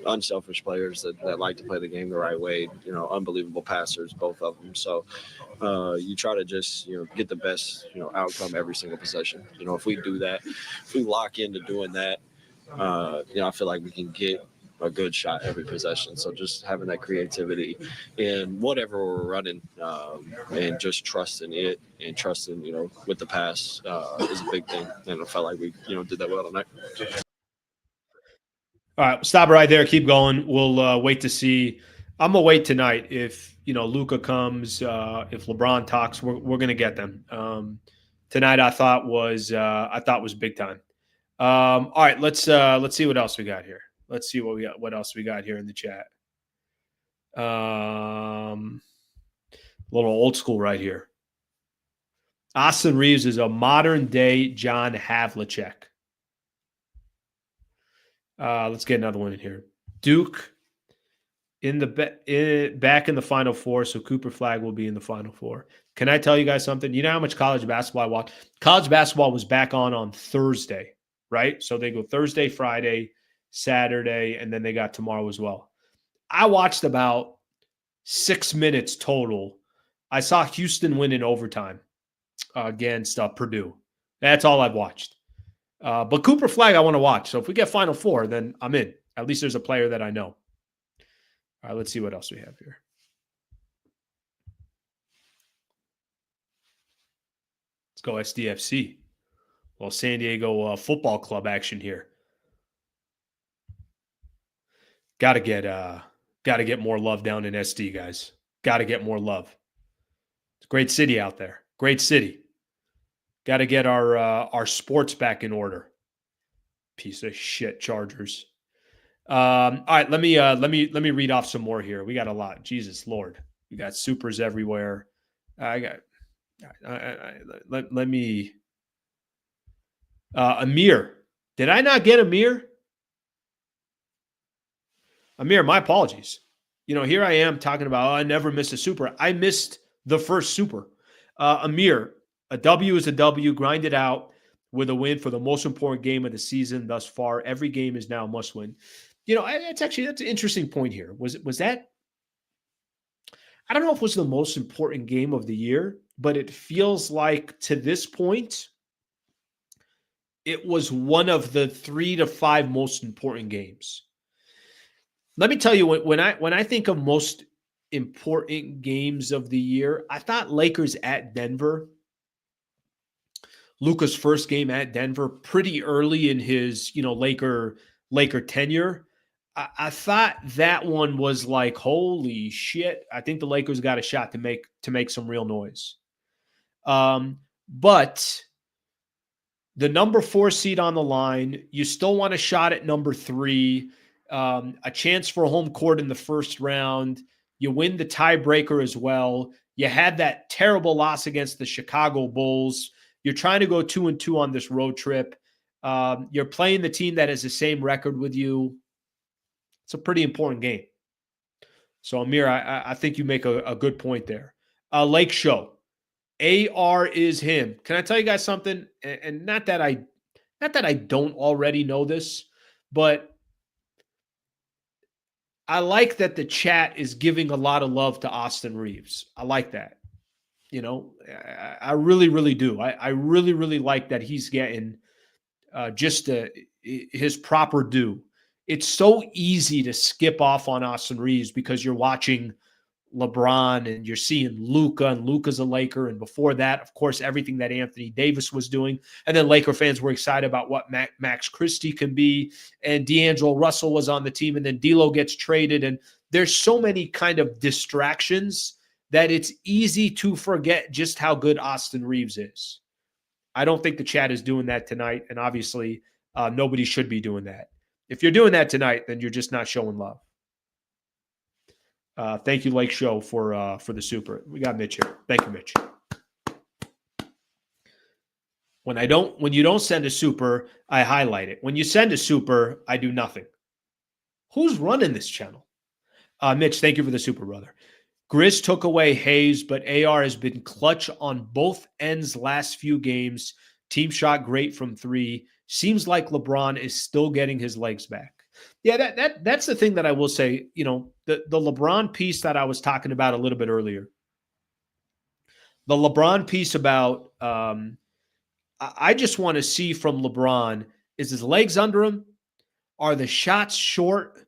Unselfish players that like to play the game the right way, unbelievable passers, both of them. So you try to just, get the best, outcome every single possession. If we do that, if we lock into doing that, I feel like we can get a good shot every possession. So just having that creativity in whatever we're running, and just trusting it and trusting, with the pass is a big thing. And I felt like we, did that well tonight. All right, stop right there. Keep going. We'll wait to see. I'm gonna wait tonight. If Luka comes, if LeBron talks, we're gonna get them. Tonight, I thought was big time. All right, let's see what else we got here. Let's see what else we got here in the chat. A little old school right here. Austin Reaves is a modern day John Havlicek. Let's get another one in here. Duke in the back in the Final Four, so Cooper Flag will be in the Final Four. Can I tell you guys something? You know how much college basketball I watched? College basketball was back on Thursday, right? So they go Thursday, Friday, Saturday, and then they got tomorrow as well. I watched about 6 minutes total. I saw Houston win in overtime against Purdue. That's all I've watched. But Cooper Flag, I want to watch. So if we get Final Four, then I'm in. At least there's a player that I know. All right, let's see what else we have here. Let's go SDFC. Well, San Diego Football Club action here. Got to get more love down in SD, guys. Got to get more love. It's a great city out there. Great city. Got to get our sports back in order. Piece of shit, Chargers. All right, let me read off some more here. We got a lot. Jesus Lord, we got supers everywhere. Let me. Amir, did I not get Amir? Amir, my apologies. Here I am talking about, I never missed a super. I missed the first super. Amir, a W is a W. Grind it out with a win for the most important game of the season thus far. Every game is now a must win. That's an interesting point here. Was that? I don't know if it was the most important game of the year, but it feels like to this point, it was one of the 3 to 5 most important games. Let me tell you, when I think of most important games of the year, I thought Lakers at Denver. Luka's first game at Denver, pretty early in his Laker tenure. I thought that one was like, holy shit! I think the Lakers got a shot to make some real noise. But the number 4 seed on the line, you still want a shot at number 3. A chance for home court in the first round. You win the tiebreaker as well. You had that terrible loss against the Chicago Bulls. You're trying to go 2-2 on this road trip. You're playing the team that has the same record with you. It's a pretty important game. So, Amir, I think you make a good point there. Lake Show. AR is him. Can I tell you guys something? And not that I don't already know this, but I like that the chat is giving a lot of love to Austin Reaves. I like that. You know, I really, really do. I really, really like that he's getting just his proper due. It's so easy to skip off on Austin Reaves because you're watching LeBron and you're seeing Luka, and Luka's a Laker. And before that, of course, everything that Anthony Davis was doing. And then Laker fans were excited about what Max Christie can be. And D'Angelo Russell was on the team. And then D'Lo gets traded. And there's so many kind of distractions that it's easy to forget just how good Austin Reaves is. I don't think the chat is doing that tonight. And obviously, nobody should be doing that. If you're doing that tonight, then you're just not showing love. Thank you, Lake Show, for the super. We got Mitch here. Thank you, Mitch. When you don't send a super, I highlight it. When you send a super, I do nothing. Who's running this channel? Mitch, thank you for the super, brother. Grizz took away Hayes, but AR has been clutch on both ends last few games. Team shot great from 3. Seems like LeBron is still getting his legs back. Yeah, that's the thing that I will say. You know, the LeBron piece that I was talking about a little bit earlier. The LeBron piece about I just want to see from LeBron, is his legs under him? Are the shots short?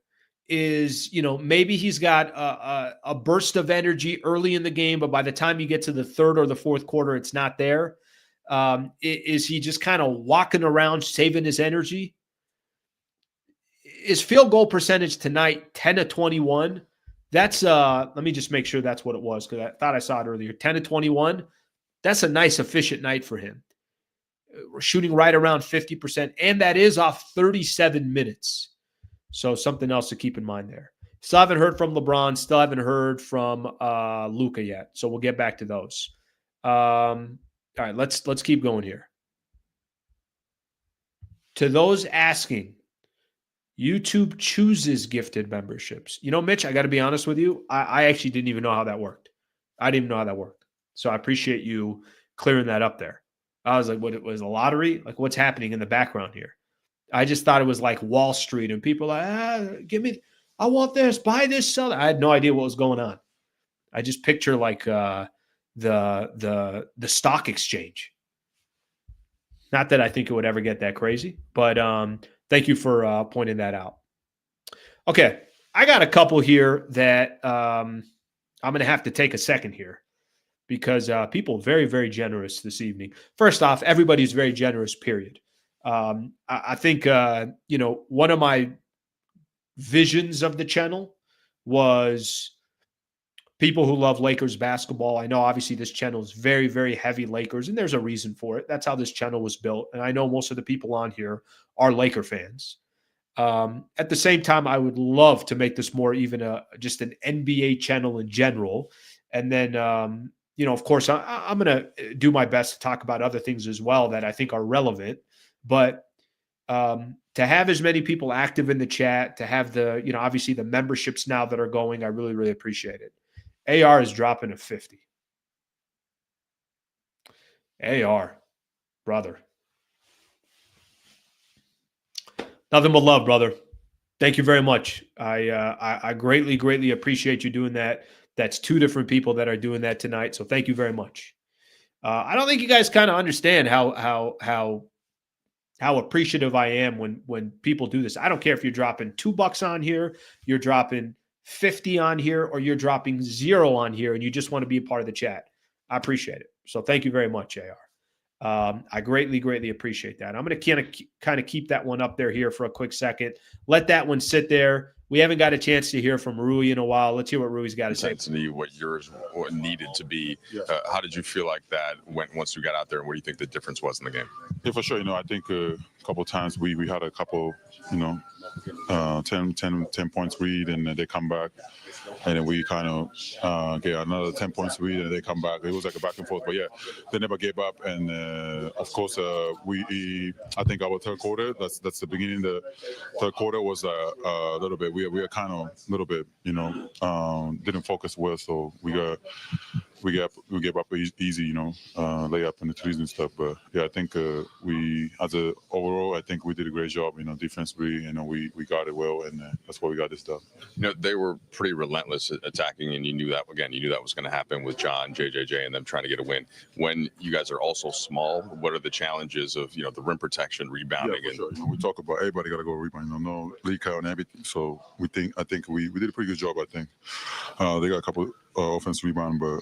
Is, you know, maybe he's got a burst of energy early in the game, but by the time you get to the third or the fourth quarter, it's not there. Is he just kind of walking around saving his energy? His field goal percentage tonight, 10 to 21. That's let me just make sure that's what it was, because I thought I saw it earlier. 10 to 21. That's a nice, efficient night for him. We're shooting right around 50%, and that is off 37 minutes. So something else to keep in mind there. Still haven't heard from LeBron. Still haven't heard from Luka yet. So we'll get back to those. All right, let's keep going here. To those asking, YouTube chooses gifted memberships. You know, Mitch, I got to be honest with you. I actually didn't even know how that worked. I didn't even know how that worked. So I appreciate you clearing that up there. I was like, what, it was a lottery? Like, what's happening in the background here? I just thought it was like Wall Street and people like, give me, I want this, buy this, sell that. I had no idea what was going on. I just picture like the stock exchange. Not that I think it would ever get that crazy, but thank you for pointing that out. Okay, I got a couple here that I'm going to have to take a second here because people are very, very generous this evening. First off, everybody's very generous, period. I think, you know, one of my visions of the channel was people who love Lakers basketball. I know obviously this channel is very, very heavy Lakers, and there's a reason for it. That's how this channel was built. And I know most of the people on here are Laker fans. At the same time, I would love to make this more even just an NBA channel in general. And then, you know, of course, I'm going to do my best to talk about other things as well that I think are relevant. But to have as many people active in the chat, to have the, you know, obviously the memberships now that are going, I really, really appreciate it. AR is dropping a 50. AR, brother. Nothing but love, brother. Thank you very much. I greatly, greatly appreciate you doing that. That's 2 different people that are doing that tonight. So thank you very much. I don't think you guys kind of understand how appreciative I am when people do this. I don't care if you're dropping $2 on here, you're dropping 50 on here, or you're dropping 0 on here, and you just want to be a part of the chat. I appreciate it. So thank you very much, AR. I greatly, greatly appreciate that. I'm going to kind of keep that one up there here for a quick second. Let that one sit there. We haven't got a chance to hear from Rui in a while. Let's hear what Rui's got to say. What yours needed to be. How did you feel like that once you got out there, and what do you think the difference was in the game? Yeah, for sure. You know, I think a couple of times we had a couple, you know, 10 points lead, and then they come back, and then we kind of get another 10 points lead, and they come back. It was like a back and forth, but yeah, they never gave up. And of course, I think our third quarter, that's the beginning. The third quarter was a little bit. we are kind of a little bit, didn't focus well, so we gave up easy, layup in the threes and stuff. But yeah, I think overall, I think we did a great job, defensively. We got it well, and that's why we got this stuff. They were pretty relentless at attacking, and you knew that was going to happen with John, JJJ, and them trying to get a win. When you guys are also small, what are the challenges of the rim protection, rebounding? Yeah, for sure. We talk about everybody got to go rebound, no leak out and everything. So I think we did a pretty good job. I think they got a couple offensive rebound, but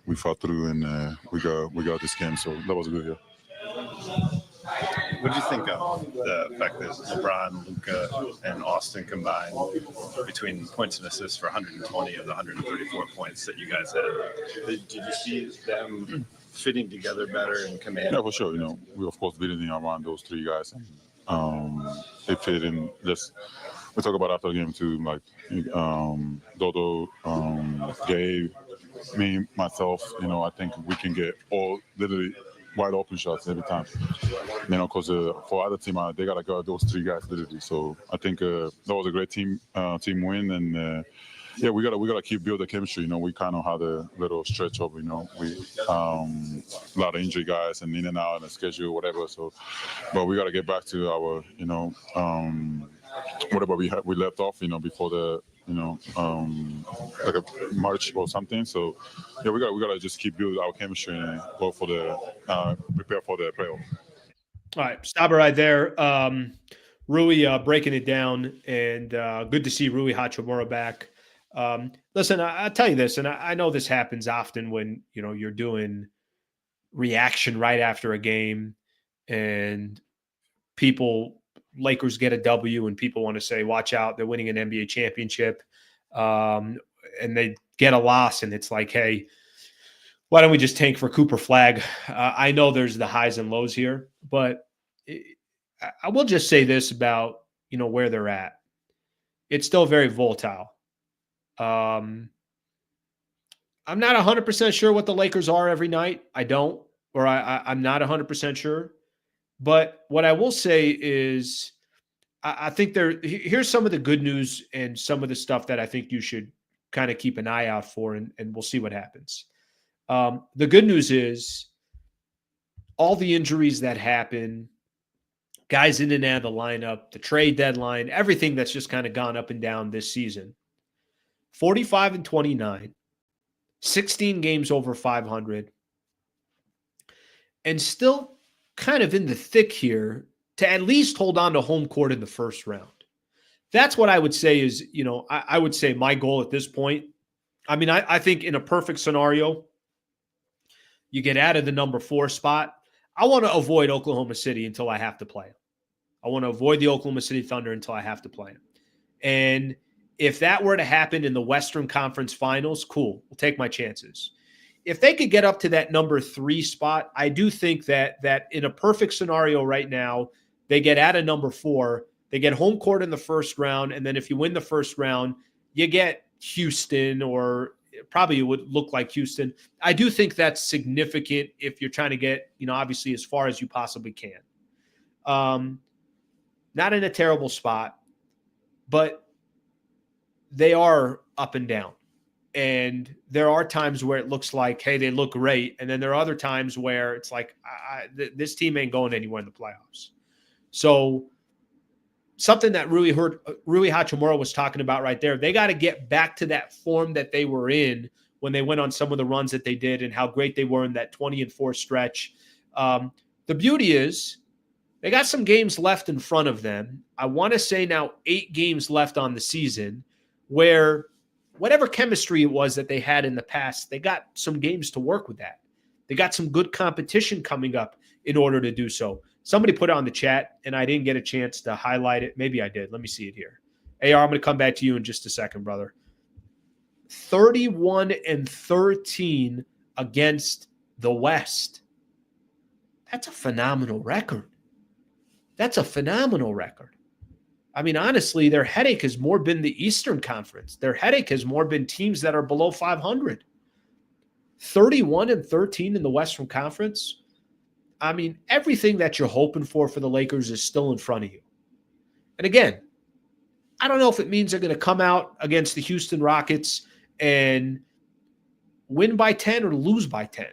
we fought through and we got this game. So that was good. Yeah. What do you think of the fact that LeBron, Luka, and Austin combined between points and assists for 120 of the 134 points that you guys had? Did you see them fitting together better and command? Yeah, for sure. We of course building around those three guys, and they fit in. We talk about after the game too, like Dodo, Gabe, me, myself. I think we can get all literally wide open shots every time. Because for other team, they gotta guard those three guys literally. So I think that was a great team win, and we gotta keep building chemistry. We kind of had a little stretch of we a lot of injury guys and in and out and the schedule, whatever. So, but we gotta get back to our whatever we left off before the like a March or something. So yeah, we gotta just keep building our chemistry and go for the prepare for the playoff. All right, stop it right there. Rui breaking it down, and good to see Rui Hachimura back. Listen, I'll tell you this, and I know this happens often when you're doing reaction right after a game, and Lakers get a W, and people want to say, "Watch out, they're winning an NBA championship," and they get a loss, and it's like, "Hey, why don't we just tank for Cooper Flag?" I know there's the highs and lows here, but I will just say this about where they're at. It's still very volatile. I'm not 100% sure what the Lakers are every night. I don't, or I'm not 100% sure. But what I will say is I think here's some of the good news and some of the stuff that I think you should kind of keep an eye out for, and we'll see what happens. The good news is all the injuries that happen, guys in and out of the lineup, the trade deadline, everything that's just kind of gone up and down this season. 45-29, 16 games over 500, and still kind of in the thick here to at least hold on to home court in the first round. That's what I would say is, I would say my goal at this point. I mean, I think in a perfect scenario, you get out of the number 4 spot. I want to avoid Oklahoma City until I have to play them. I want to avoid the Oklahoma City Thunder until I have to play them. And if that were to happen in the Western Conference Finals, cool. We'll take my chances. If they could get up to that number 3 spot, I do think that in a perfect scenario right now, they get out of number 4, they get home court in the first round, and then if you win the first round, you get Houston, or probably it would look like Houston. I do think that's significant if you're trying to get, obviously as far as you possibly can. Not in a terrible spot, but they are up and down. And there are times where it looks like, hey, they look great. And then there are other times where it's like, this team ain't going anywhere in the playoffs. So something that Rui Hachimura was talking about right there, they got to get back to that form that they were in when they went on some of the runs that they did and how great they were in that 20-4 stretch. The beauty is they got some games left in front of them. I want to say now 8 games left on the season where whatever chemistry it was that they had in the past, they got some games to work with that. They got some good competition coming up in order to do so. Somebody put it on the chat, and I didn't get a chance to highlight it. Maybe I did. Let me see it here. AR, I'm going to come back to you in just a second, brother. 31-13 against the West. That's a phenomenal record. That's a phenomenal record. I mean, honestly, their headache has more been the Eastern Conference. Their headache has more been teams that are below 500. 31-13 in the Western Conference. I mean, everything that you're hoping for the Lakers is still in front of you. And again, I don't know if it means they're going to come out against the Houston Rockets and win by 10 or lose by 10.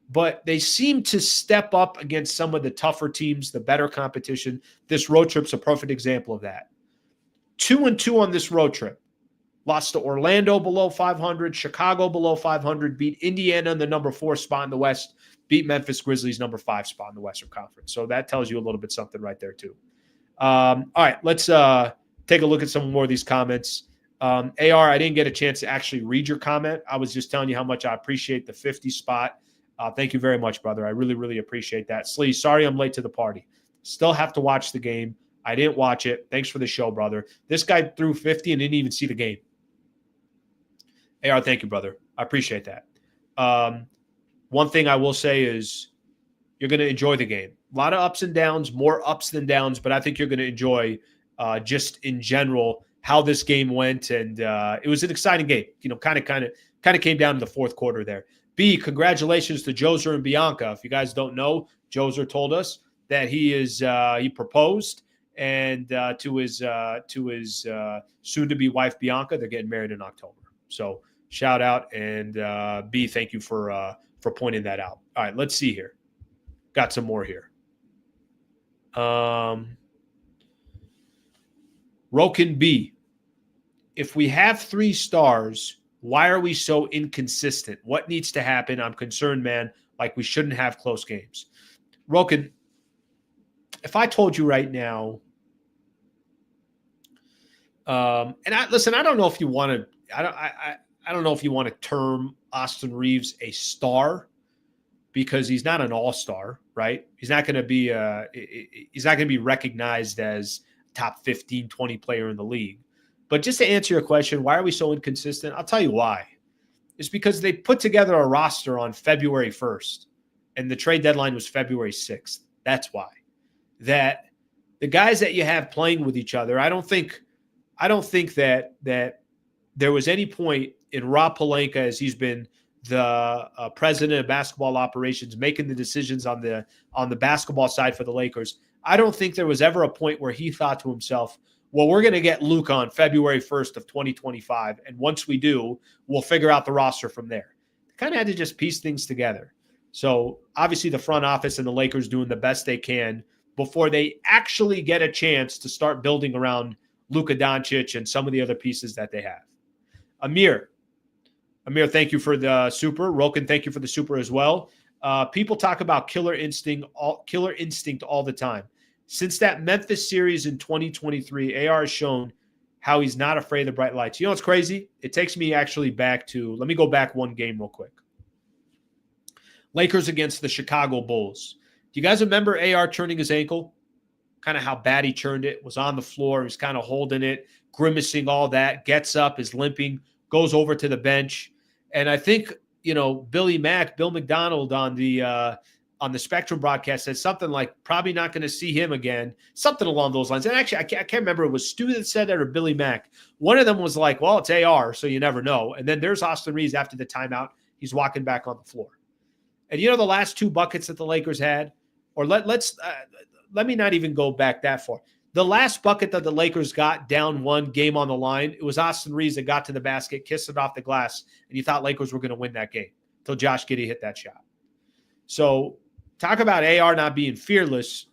But they seem to step up against some of the tougher teams, the better competition. This road trip's a perfect example of that. 2-2 on this road trip. Lost to Orlando below 500, Chicago below 500, beat Indiana in the number 4 spot in the West, beat Memphis Grizzlies number 5 spot in the Western Conference. So that tells you a little bit something right there too. All right, let's take a look at some more of these comments. AR, I didn't get a chance to actually read your comment. I was just telling you how much I appreciate the 50 spot. Thank you very much, brother. I really, really appreciate that. Slee, sorry I'm late to the party. Still have to watch the game. I didn't watch it. Thanks for the show, brother. This guy threw 50 and didn't even see the game. AR, thank you, brother. I appreciate that. One thing I will say is you're going to enjoy the game. A lot of ups and downs, more ups than downs, but I think you're going to enjoy just in general how this game went. And it was an exciting game. Kind of came down to the fourth quarter there. B, congratulations to Joser and Bianca. If you guys don't know, Joser told us that he proposed and to his soon-to-be wife Bianca. They're getting married in October. So shout out, and B, thank you for pointing that out. All right, let's see here. Got some more here. Roken B, if we have 3 stars, why are we so inconsistent? What needs to happen? I'm concerned, man. Like, we shouldn't have close games. Roken, if I told you right now, and I don't know if you want to. I don't know if you want to term Austin Reaves a star, because he's not an all-star, right? He's not going to be recognized as top 15, 20 player in the league. But just to answer your question, why are we so inconsistent? I'll tell you why. It's because they put together a roster on February 1st, and the trade deadline was February 6th. That's why. That the guys that you have playing with each other, I don't think that there was any point in Rob Pelinka, as he's been the president of basketball operations, making the decisions on the basketball side for the Lakers. I don't think there was ever a point where he thought to himself, well, we're going to get Luke on February 1st of 2025, and once we do, we'll figure out the roster from there. They kind of had to just piece things together. So obviously the front office and the Lakers doing the best they can before they actually get a chance to start building around Luka Doncic and some of the other pieces that they have. Amir, thank you for the super. Roken, thank you for the super as well. People talk about killer instinct all the time. Since that Memphis series in 2023, AR has shown how he's not afraid of the bright lights. You know what's crazy? It takes me actually back to, let me go back one game real quick. Lakers against the Chicago Bulls. Do you guys remember AR turning his ankle? Kind of how bad he turned it, was on the floor. He's kind of holding it, grimacing, all that, gets up, is limping, goes over to the bench. And I think, Bill McDonald on the Spectrum broadcast said something like, probably not going to see him again, something along those lines. And actually, I can't remember. It was Stu that said that or Billy Mack. One of them was like, well, it's AR, so you never know. And then there's Austin Reaves after the timeout. He's walking back on the floor. And the last 2 buckets that the Lakers had, or let me not even go back that far. The last bucket that the Lakers got down 1 game on the line, it was Austin Reaves that got to the basket, kissed it off the glass, and you thought Lakers were going to win that game until Josh Giddey hit that shot. So talk about AR not being fearless.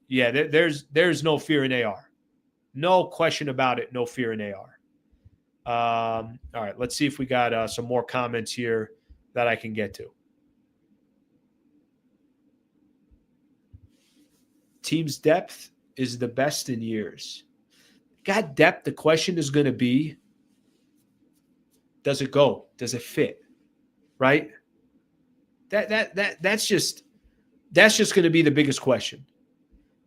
Yeah, there's no fear in AR. No question about it, no fear in AR. All right, let's see if we got some more comments here that I can get to. Team's depth is the best in years. Got depth. The question is going to be, does it go? Does it fit? Right? That's just going to be the biggest question.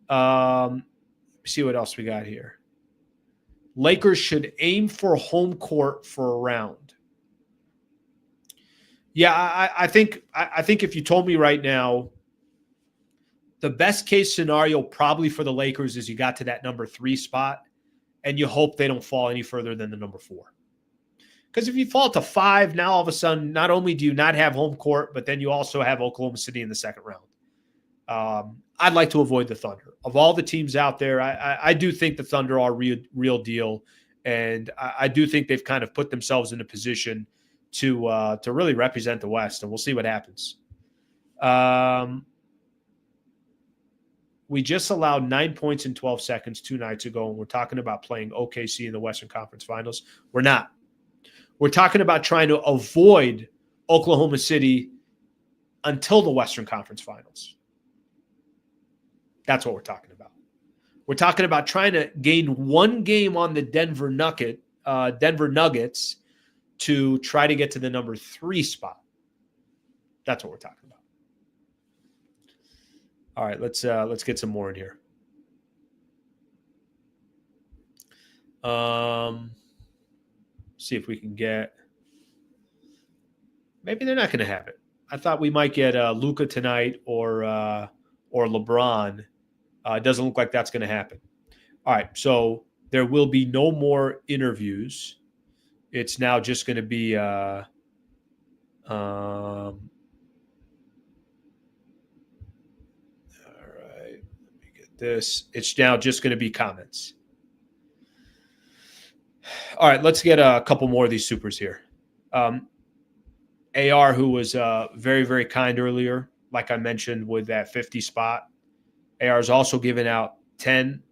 See what else we got here. Lakers should aim for home court for a round. Yeah, I think if you told me right now, the best case scenario probably for the Lakers is you got to that number 3 spot and you hope they don't fall any further than the number 4. Because if you fall to 5, now all of a sudden, not only do you not have home court, but then you also have Oklahoma City in the second round. I'd like to avoid the Thunder. Of all the teams out there, I do think the Thunder are real deal. And I do think they've kind of put themselves in a position to really represent the West, and we'll see what happens. We just allowed 9 points in 12 seconds 2 nights ago, and we're talking about playing OKC in the Western Conference Finals. We're not. We're talking about trying to avoid Oklahoma City until the Western Conference Finals. That's what we're talking about. We're talking about trying to gain one game on the Denver Nuggets to try to get to the number 3 spot. That's what we're talking about. All right, let's get some more in here. See if we can get. Maybe they're not going to have it. I thought we might get Luka tonight or LeBron. It doesn't look like that's going to happen. All right, so there will be no more interviews. It's now just going to be all right, let me get this. It's now just going to be comments. All right, let's get a couple more of these supers here. AR, who was very, very kind earlier, like I mentioned, with that 50 spot. AR is also giving out 10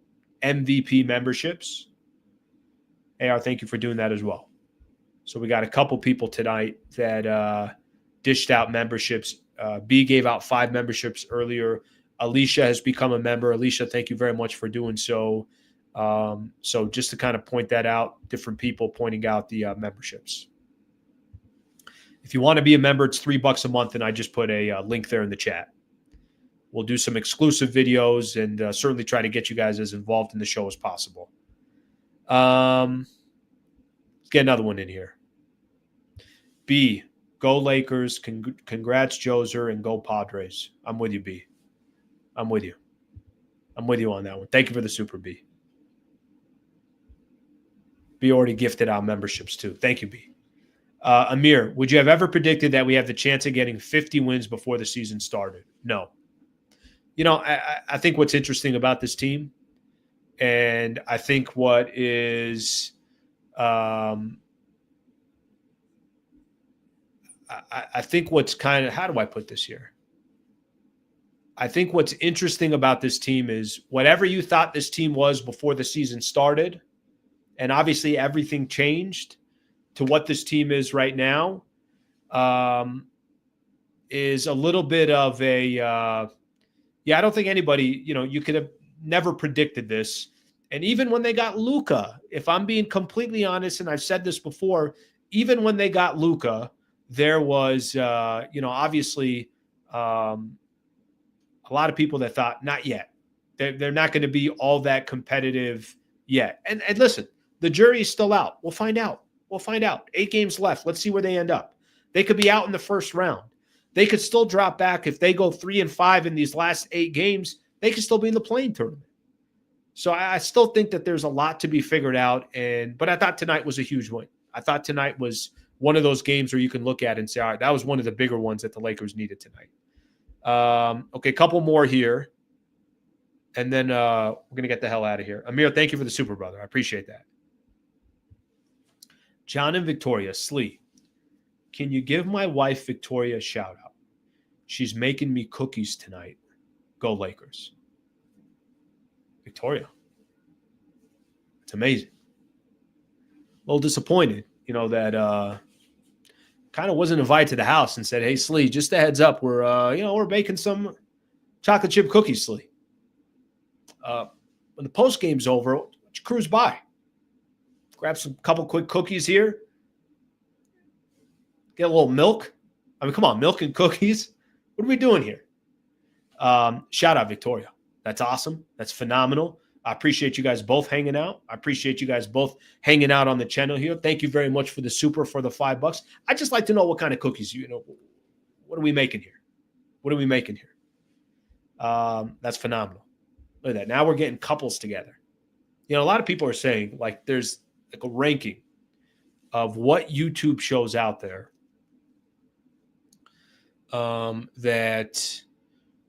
MVP memberships. AR, thank you for doing that as well. So we got a couple people tonight that dished out memberships. B gave out 5 memberships earlier. Alicia has become a member. Alicia, thank you very much for doing so. So just to kind of point that out, different people pointing out the memberships. If you want to be a member, it's $3 a month, and I just put a link there in the chat. We'll do some exclusive videos and certainly try to get you guys as involved in the show as possible. Let's get another one in here. B, go Lakers. Congrats, Joser, and go Padres. I'm with you, B. I'm with you. I'm with you on that one. Thank you for the super, B. B already gifted out memberships too. Thank you, B. Amir, would you have ever predicted that we have the chance of getting 50 wins before the season started? No. You know, I think what's interesting about this team, and I think what is I think what's kind of, how do I put this here? I think what's interesting about this team is whatever you thought this team was before the season started, and obviously everything changed to what this team is right now, is a little bit of a I don't think anybody, you could have never predicted this. And even when they got Luka, if I'm being completely honest, and I've said this before, even when they got Luka, there was, obviously a lot of people that thought, not yet. They're not going to be all that competitive yet. And listen, the jury is still out. We'll find out. 8 games left. Let's see where they end up. They could be out in the first round. They could still drop back. If they go 3-5 in these last 8 games, they could still be in the play-in tournament. So I still think that there's a lot to be figured out. But I thought tonight was a huge win. I thought tonight was one of those games where you can look at and say, all right, that was one of the bigger ones that the Lakers needed tonight. Okay, a couple more here. And then we're going to get the hell out of here. Amir, thank you for the super, brother. I appreciate that. John and Victoria, Slee, can you give my wife Victoria a shout out? She's making me cookies tonight. Go Lakers. Victoria. It's amazing. A little disappointed, that kind of wasn't invited to the house and said, hey, Slee, just a heads up. We're baking some chocolate chip cookies, Slee. When the post game's over, you cruise by. Grab some couple quick cookies here. Get a little milk. I mean, come on, milk and cookies. What are we doing here? Shout out Victoria. That's awesome. That's phenomenal. I appreciate you guys both hanging out. I appreciate you guys both hanging out on the channel here. Thank you very much for the super, for the $5. I just like to know what kind of cookies, what are we making here? What are we making here? That's phenomenal. Look at that. Now we're getting couples together. A lot of people are saying like there's like a ranking of what YouTube shows out there that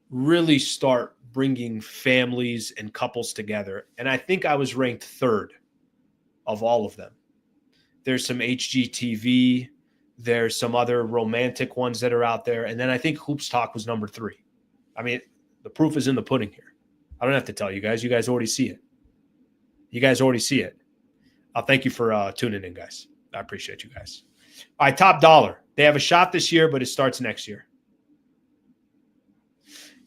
really start bringing families and couples together. And I think I was ranked 3rd of all of them. There's some HGTV. There's some other romantic ones that are out there. And then I think Hoops Talk was number 3. I mean, the proof is in the pudding here. I don't have to tell you guys. You guys already see it. Thank you for tuning in, guys. I appreciate you guys. All right, top dollar. They have a shot this year, but it starts next year.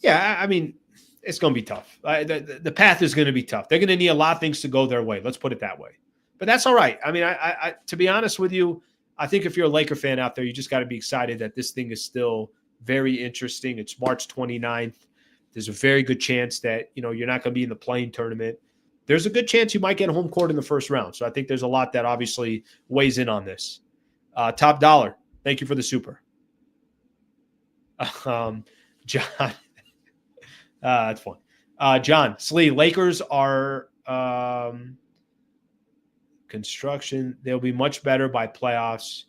Yeah, I mean, it's going to be tough. The path is going to be tough. They're going to need a lot of things to go their way. Let's put it that way. But that's all right. I mean, I to be honest with you, I think if you're a Laker fan out there, you just got to be excited that this thing is still very interesting. It's March 29th. There's a very good chance that, you're not going to be in the playing tournament. There's a good chance you might get home court in the first round. So I think there's a lot that obviously weighs in on this. Top dollar. Thank you for the super. John. That's fun. John, Slee, Lakers are construction. They'll be much better by playoffs.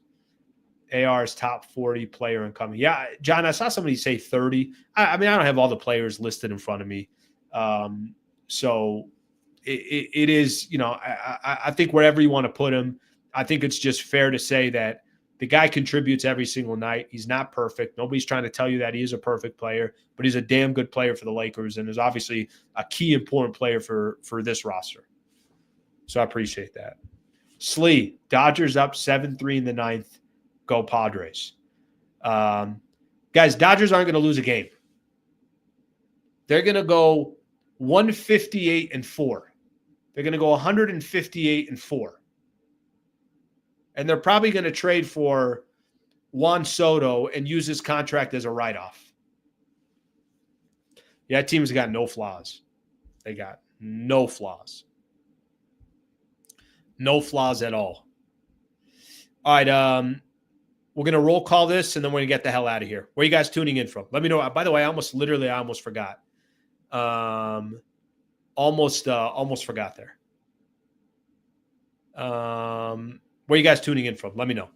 AR's top 40 player incoming. Yeah, John, I saw somebody say 30. I mean, I don't have all the players listed in front of me. So it is, I think wherever you want to put him, I think it's just fair to say that the guy contributes every single night. He's not perfect. Nobody's trying to tell you that he is a perfect player, but he's a damn good player for the Lakers and is obviously a key important player for this roster. So I appreciate that. Slee, Dodgers up 7-3 in the 9th. Go Padres. Guys, Dodgers aren't going to lose a game. They're going to go 158-4. They're going to go 158-4. And they're probably going to trade for Juan Soto and use his contract as a write-off. Yeah, that team's got no flaws. They got no flaws. No flaws at all. All right, we're going to roll call this, and then we're going to get the hell out of here. Where are you guys tuning in from? Let me know. By the way, I almost forgot. Almost forgot there. Where are you guys tuning in from? Let me know.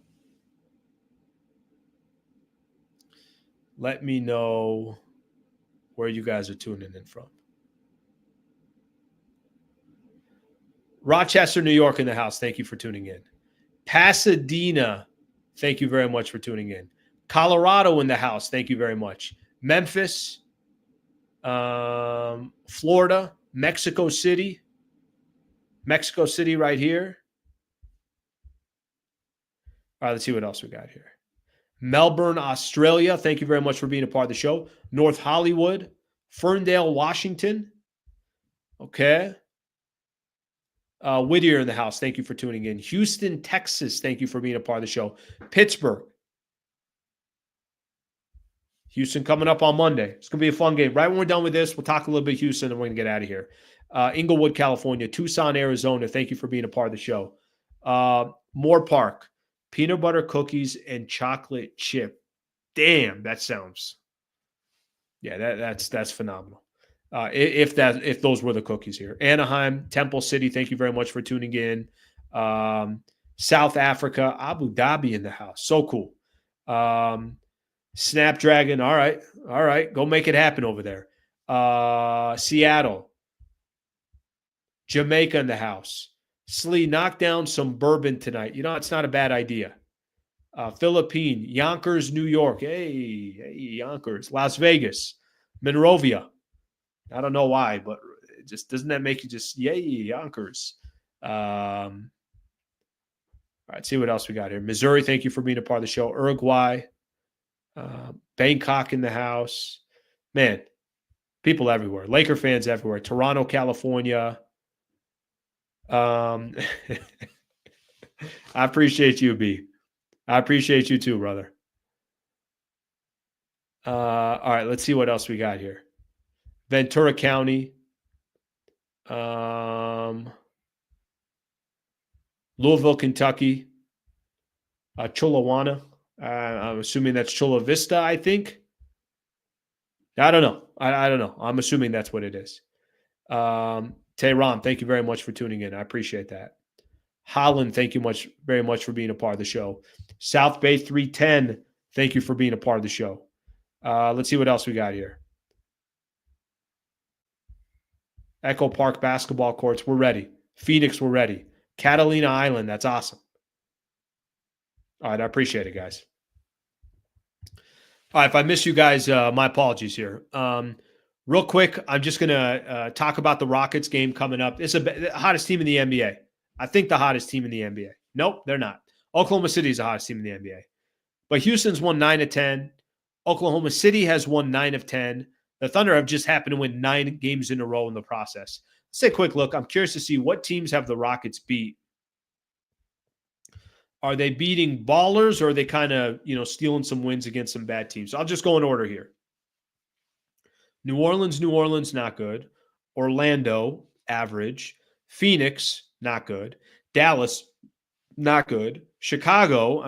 Let me know where you guys are tuning in from. Rochester, New York in the house. Thank you for tuning in. Pasadena, thank you very much for tuning in. Colorado in the house. Thank you very much. Memphis, Florida, Mexico City right here. All right, let's see what else we got here. Melbourne, Australia. Thank you very much for being a part of the show. North Hollywood, Ferndale, Washington. Okay. Whittier in the house. Thank you for tuning in. Houston, Texas. Thank you for being a part of the show. Pittsburgh. Houston coming up on Monday. It's going to be a fun game. Right when we're done with this, we'll talk a little bit Houston and we're going to get out of here. Inglewood, California. Tucson, Arizona. Thank you for being a part of the show. Moore Park. Peanut butter cookies and chocolate chip. Damn, that sounds. Yeah, that's phenomenal. If those were the cookies here. Anaheim, Temple City, thank you very much for tuning in. South Africa, Abu Dhabi in the house. So cool. Snapdragon, all right. Go make it happen over there. Seattle. Jamaica in the house. Slee, knock down some bourbon tonight. It's not a bad idea. Philippine, Yonkers, New York. Hey, Yonkers. Las Vegas. Monrovia. I don't know why, but it just doesn't that make you just, yay, Yonkers. All right, see what else we got here. Missouri, thank you for being a part of the show. Uruguay. Bangkok in the house. Man, people everywhere. Laker fans everywhere. Toronto, California. I appreciate you, B. I appreciate you too, brother. All right, let's see what else we got here. Ventura County. Louisville, Kentucky. Chulawana. I'm assuming that's Chula Vista, I think. I don't know. I don't know. I'm assuming that's what it is. Tehran, thank you very much for tuning in. I appreciate that. Holland, thank you very much for being a part of the show. South Bay 310, thank you for being a part of the show. Let's see what else we got here. Echo Park basketball courts, we're ready. Phoenix, we're ready. Catalina Island. That's awesome. All right. I appreciate it, guys. All right. If I miss you guys, my apologies here. Real quick, I'm just going to talk about the Rockets game coming up. It's the hottest team in the NBA. I think the hottest team in the NBA. Nope, they're not. Oklahoma City is the hottest team in the NBA. But Houston's won 9 of 10. Oklahoma City has won 9 of 10. The Thunder have just happened to win 9 games in a row in the process. Let's take a quick look. I'm curious to see what teams have the Rockets beat. Are they beating ballers, or are they kind of, stealing some wins against some bad teams? So I'll just go in order here. New Orleans, not good. Orlando, average. Phoenix, not good. Dallas, not good. Chicago,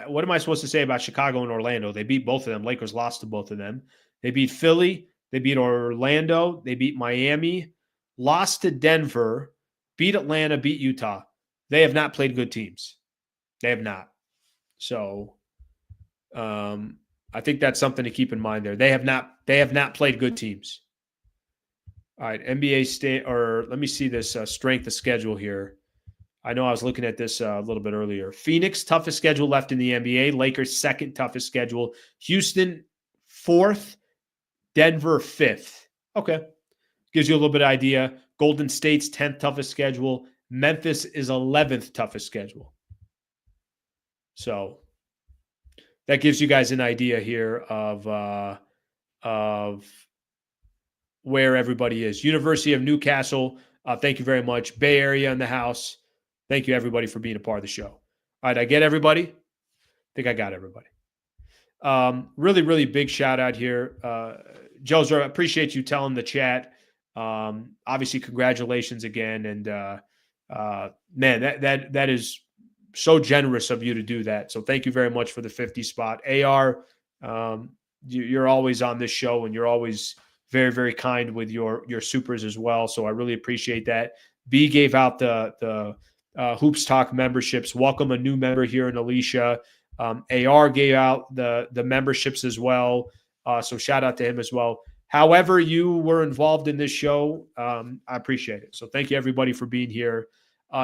what am I supposed to say about Chicago and Orlando? They beat both of them. Lakers lost to both of them. They beat Philly. They beat Orlando. They beat Miami. Lost to Denver. Beat Atlanta. Beat Utah. They have not played good teams. They have not. So I think that's something to keep in mind there. They have not played good teams. All right, NBA let me see this strength of schedule here. I know I was looking at this a little bit earlier. Phoenix, toughest schedule left in the NBA. Lakers, second toughest schedule. Houston, 4th. Denver, 5th. Okay. Gives you a little bit of idea. Golden State's 10th toughest schedule. Memphis is 11th toughest schedule. So that gives you guys an idea here of where everybody is. University of Newcastle, thank you very much. Bay Area in the house. Thank you, everybody, for being a part of the show. All right, I get everybody? I think I got everybody. Really, really big shout out here. Joser, I appreciate you telling the chat. Obviously, congratulations again. And man, that is so generous of you to do that. So thank you very much for the 50 spot. AR, you're always on this show, and you're always very, very kind with your supers as well. So I really appreciate that. B gave out the Hoops Talk memberships. Welcome a new member here in Alicia. AR gave out the memberships as well. So shout out to him as well. However you were involved in this show, I appreciate it. So thank you, everybody, for being here.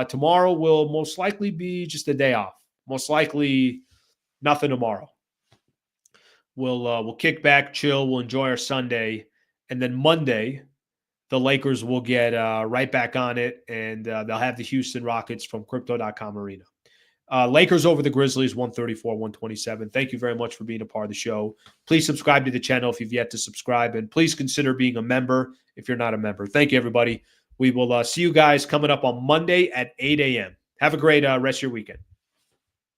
Tomorrow will most likely be just a day off. Most likely nothing tomorrow. We'll kick back, chill. We'll enjoy our Sunday. And then Monday, the Lakers will get right back on it, and they'll have the Houston Rockets from Crypto.com Arena. Lakers over the Grizzlies, 134-127. Thank you very much for being a part of the show. Please subscribe to the channel if you've yet to subscribe, and please consider being a member if you're not a member. Thank you, everybody. We will see you guys coming up on Monday at 8 a.m. Have a great rest of your weekend.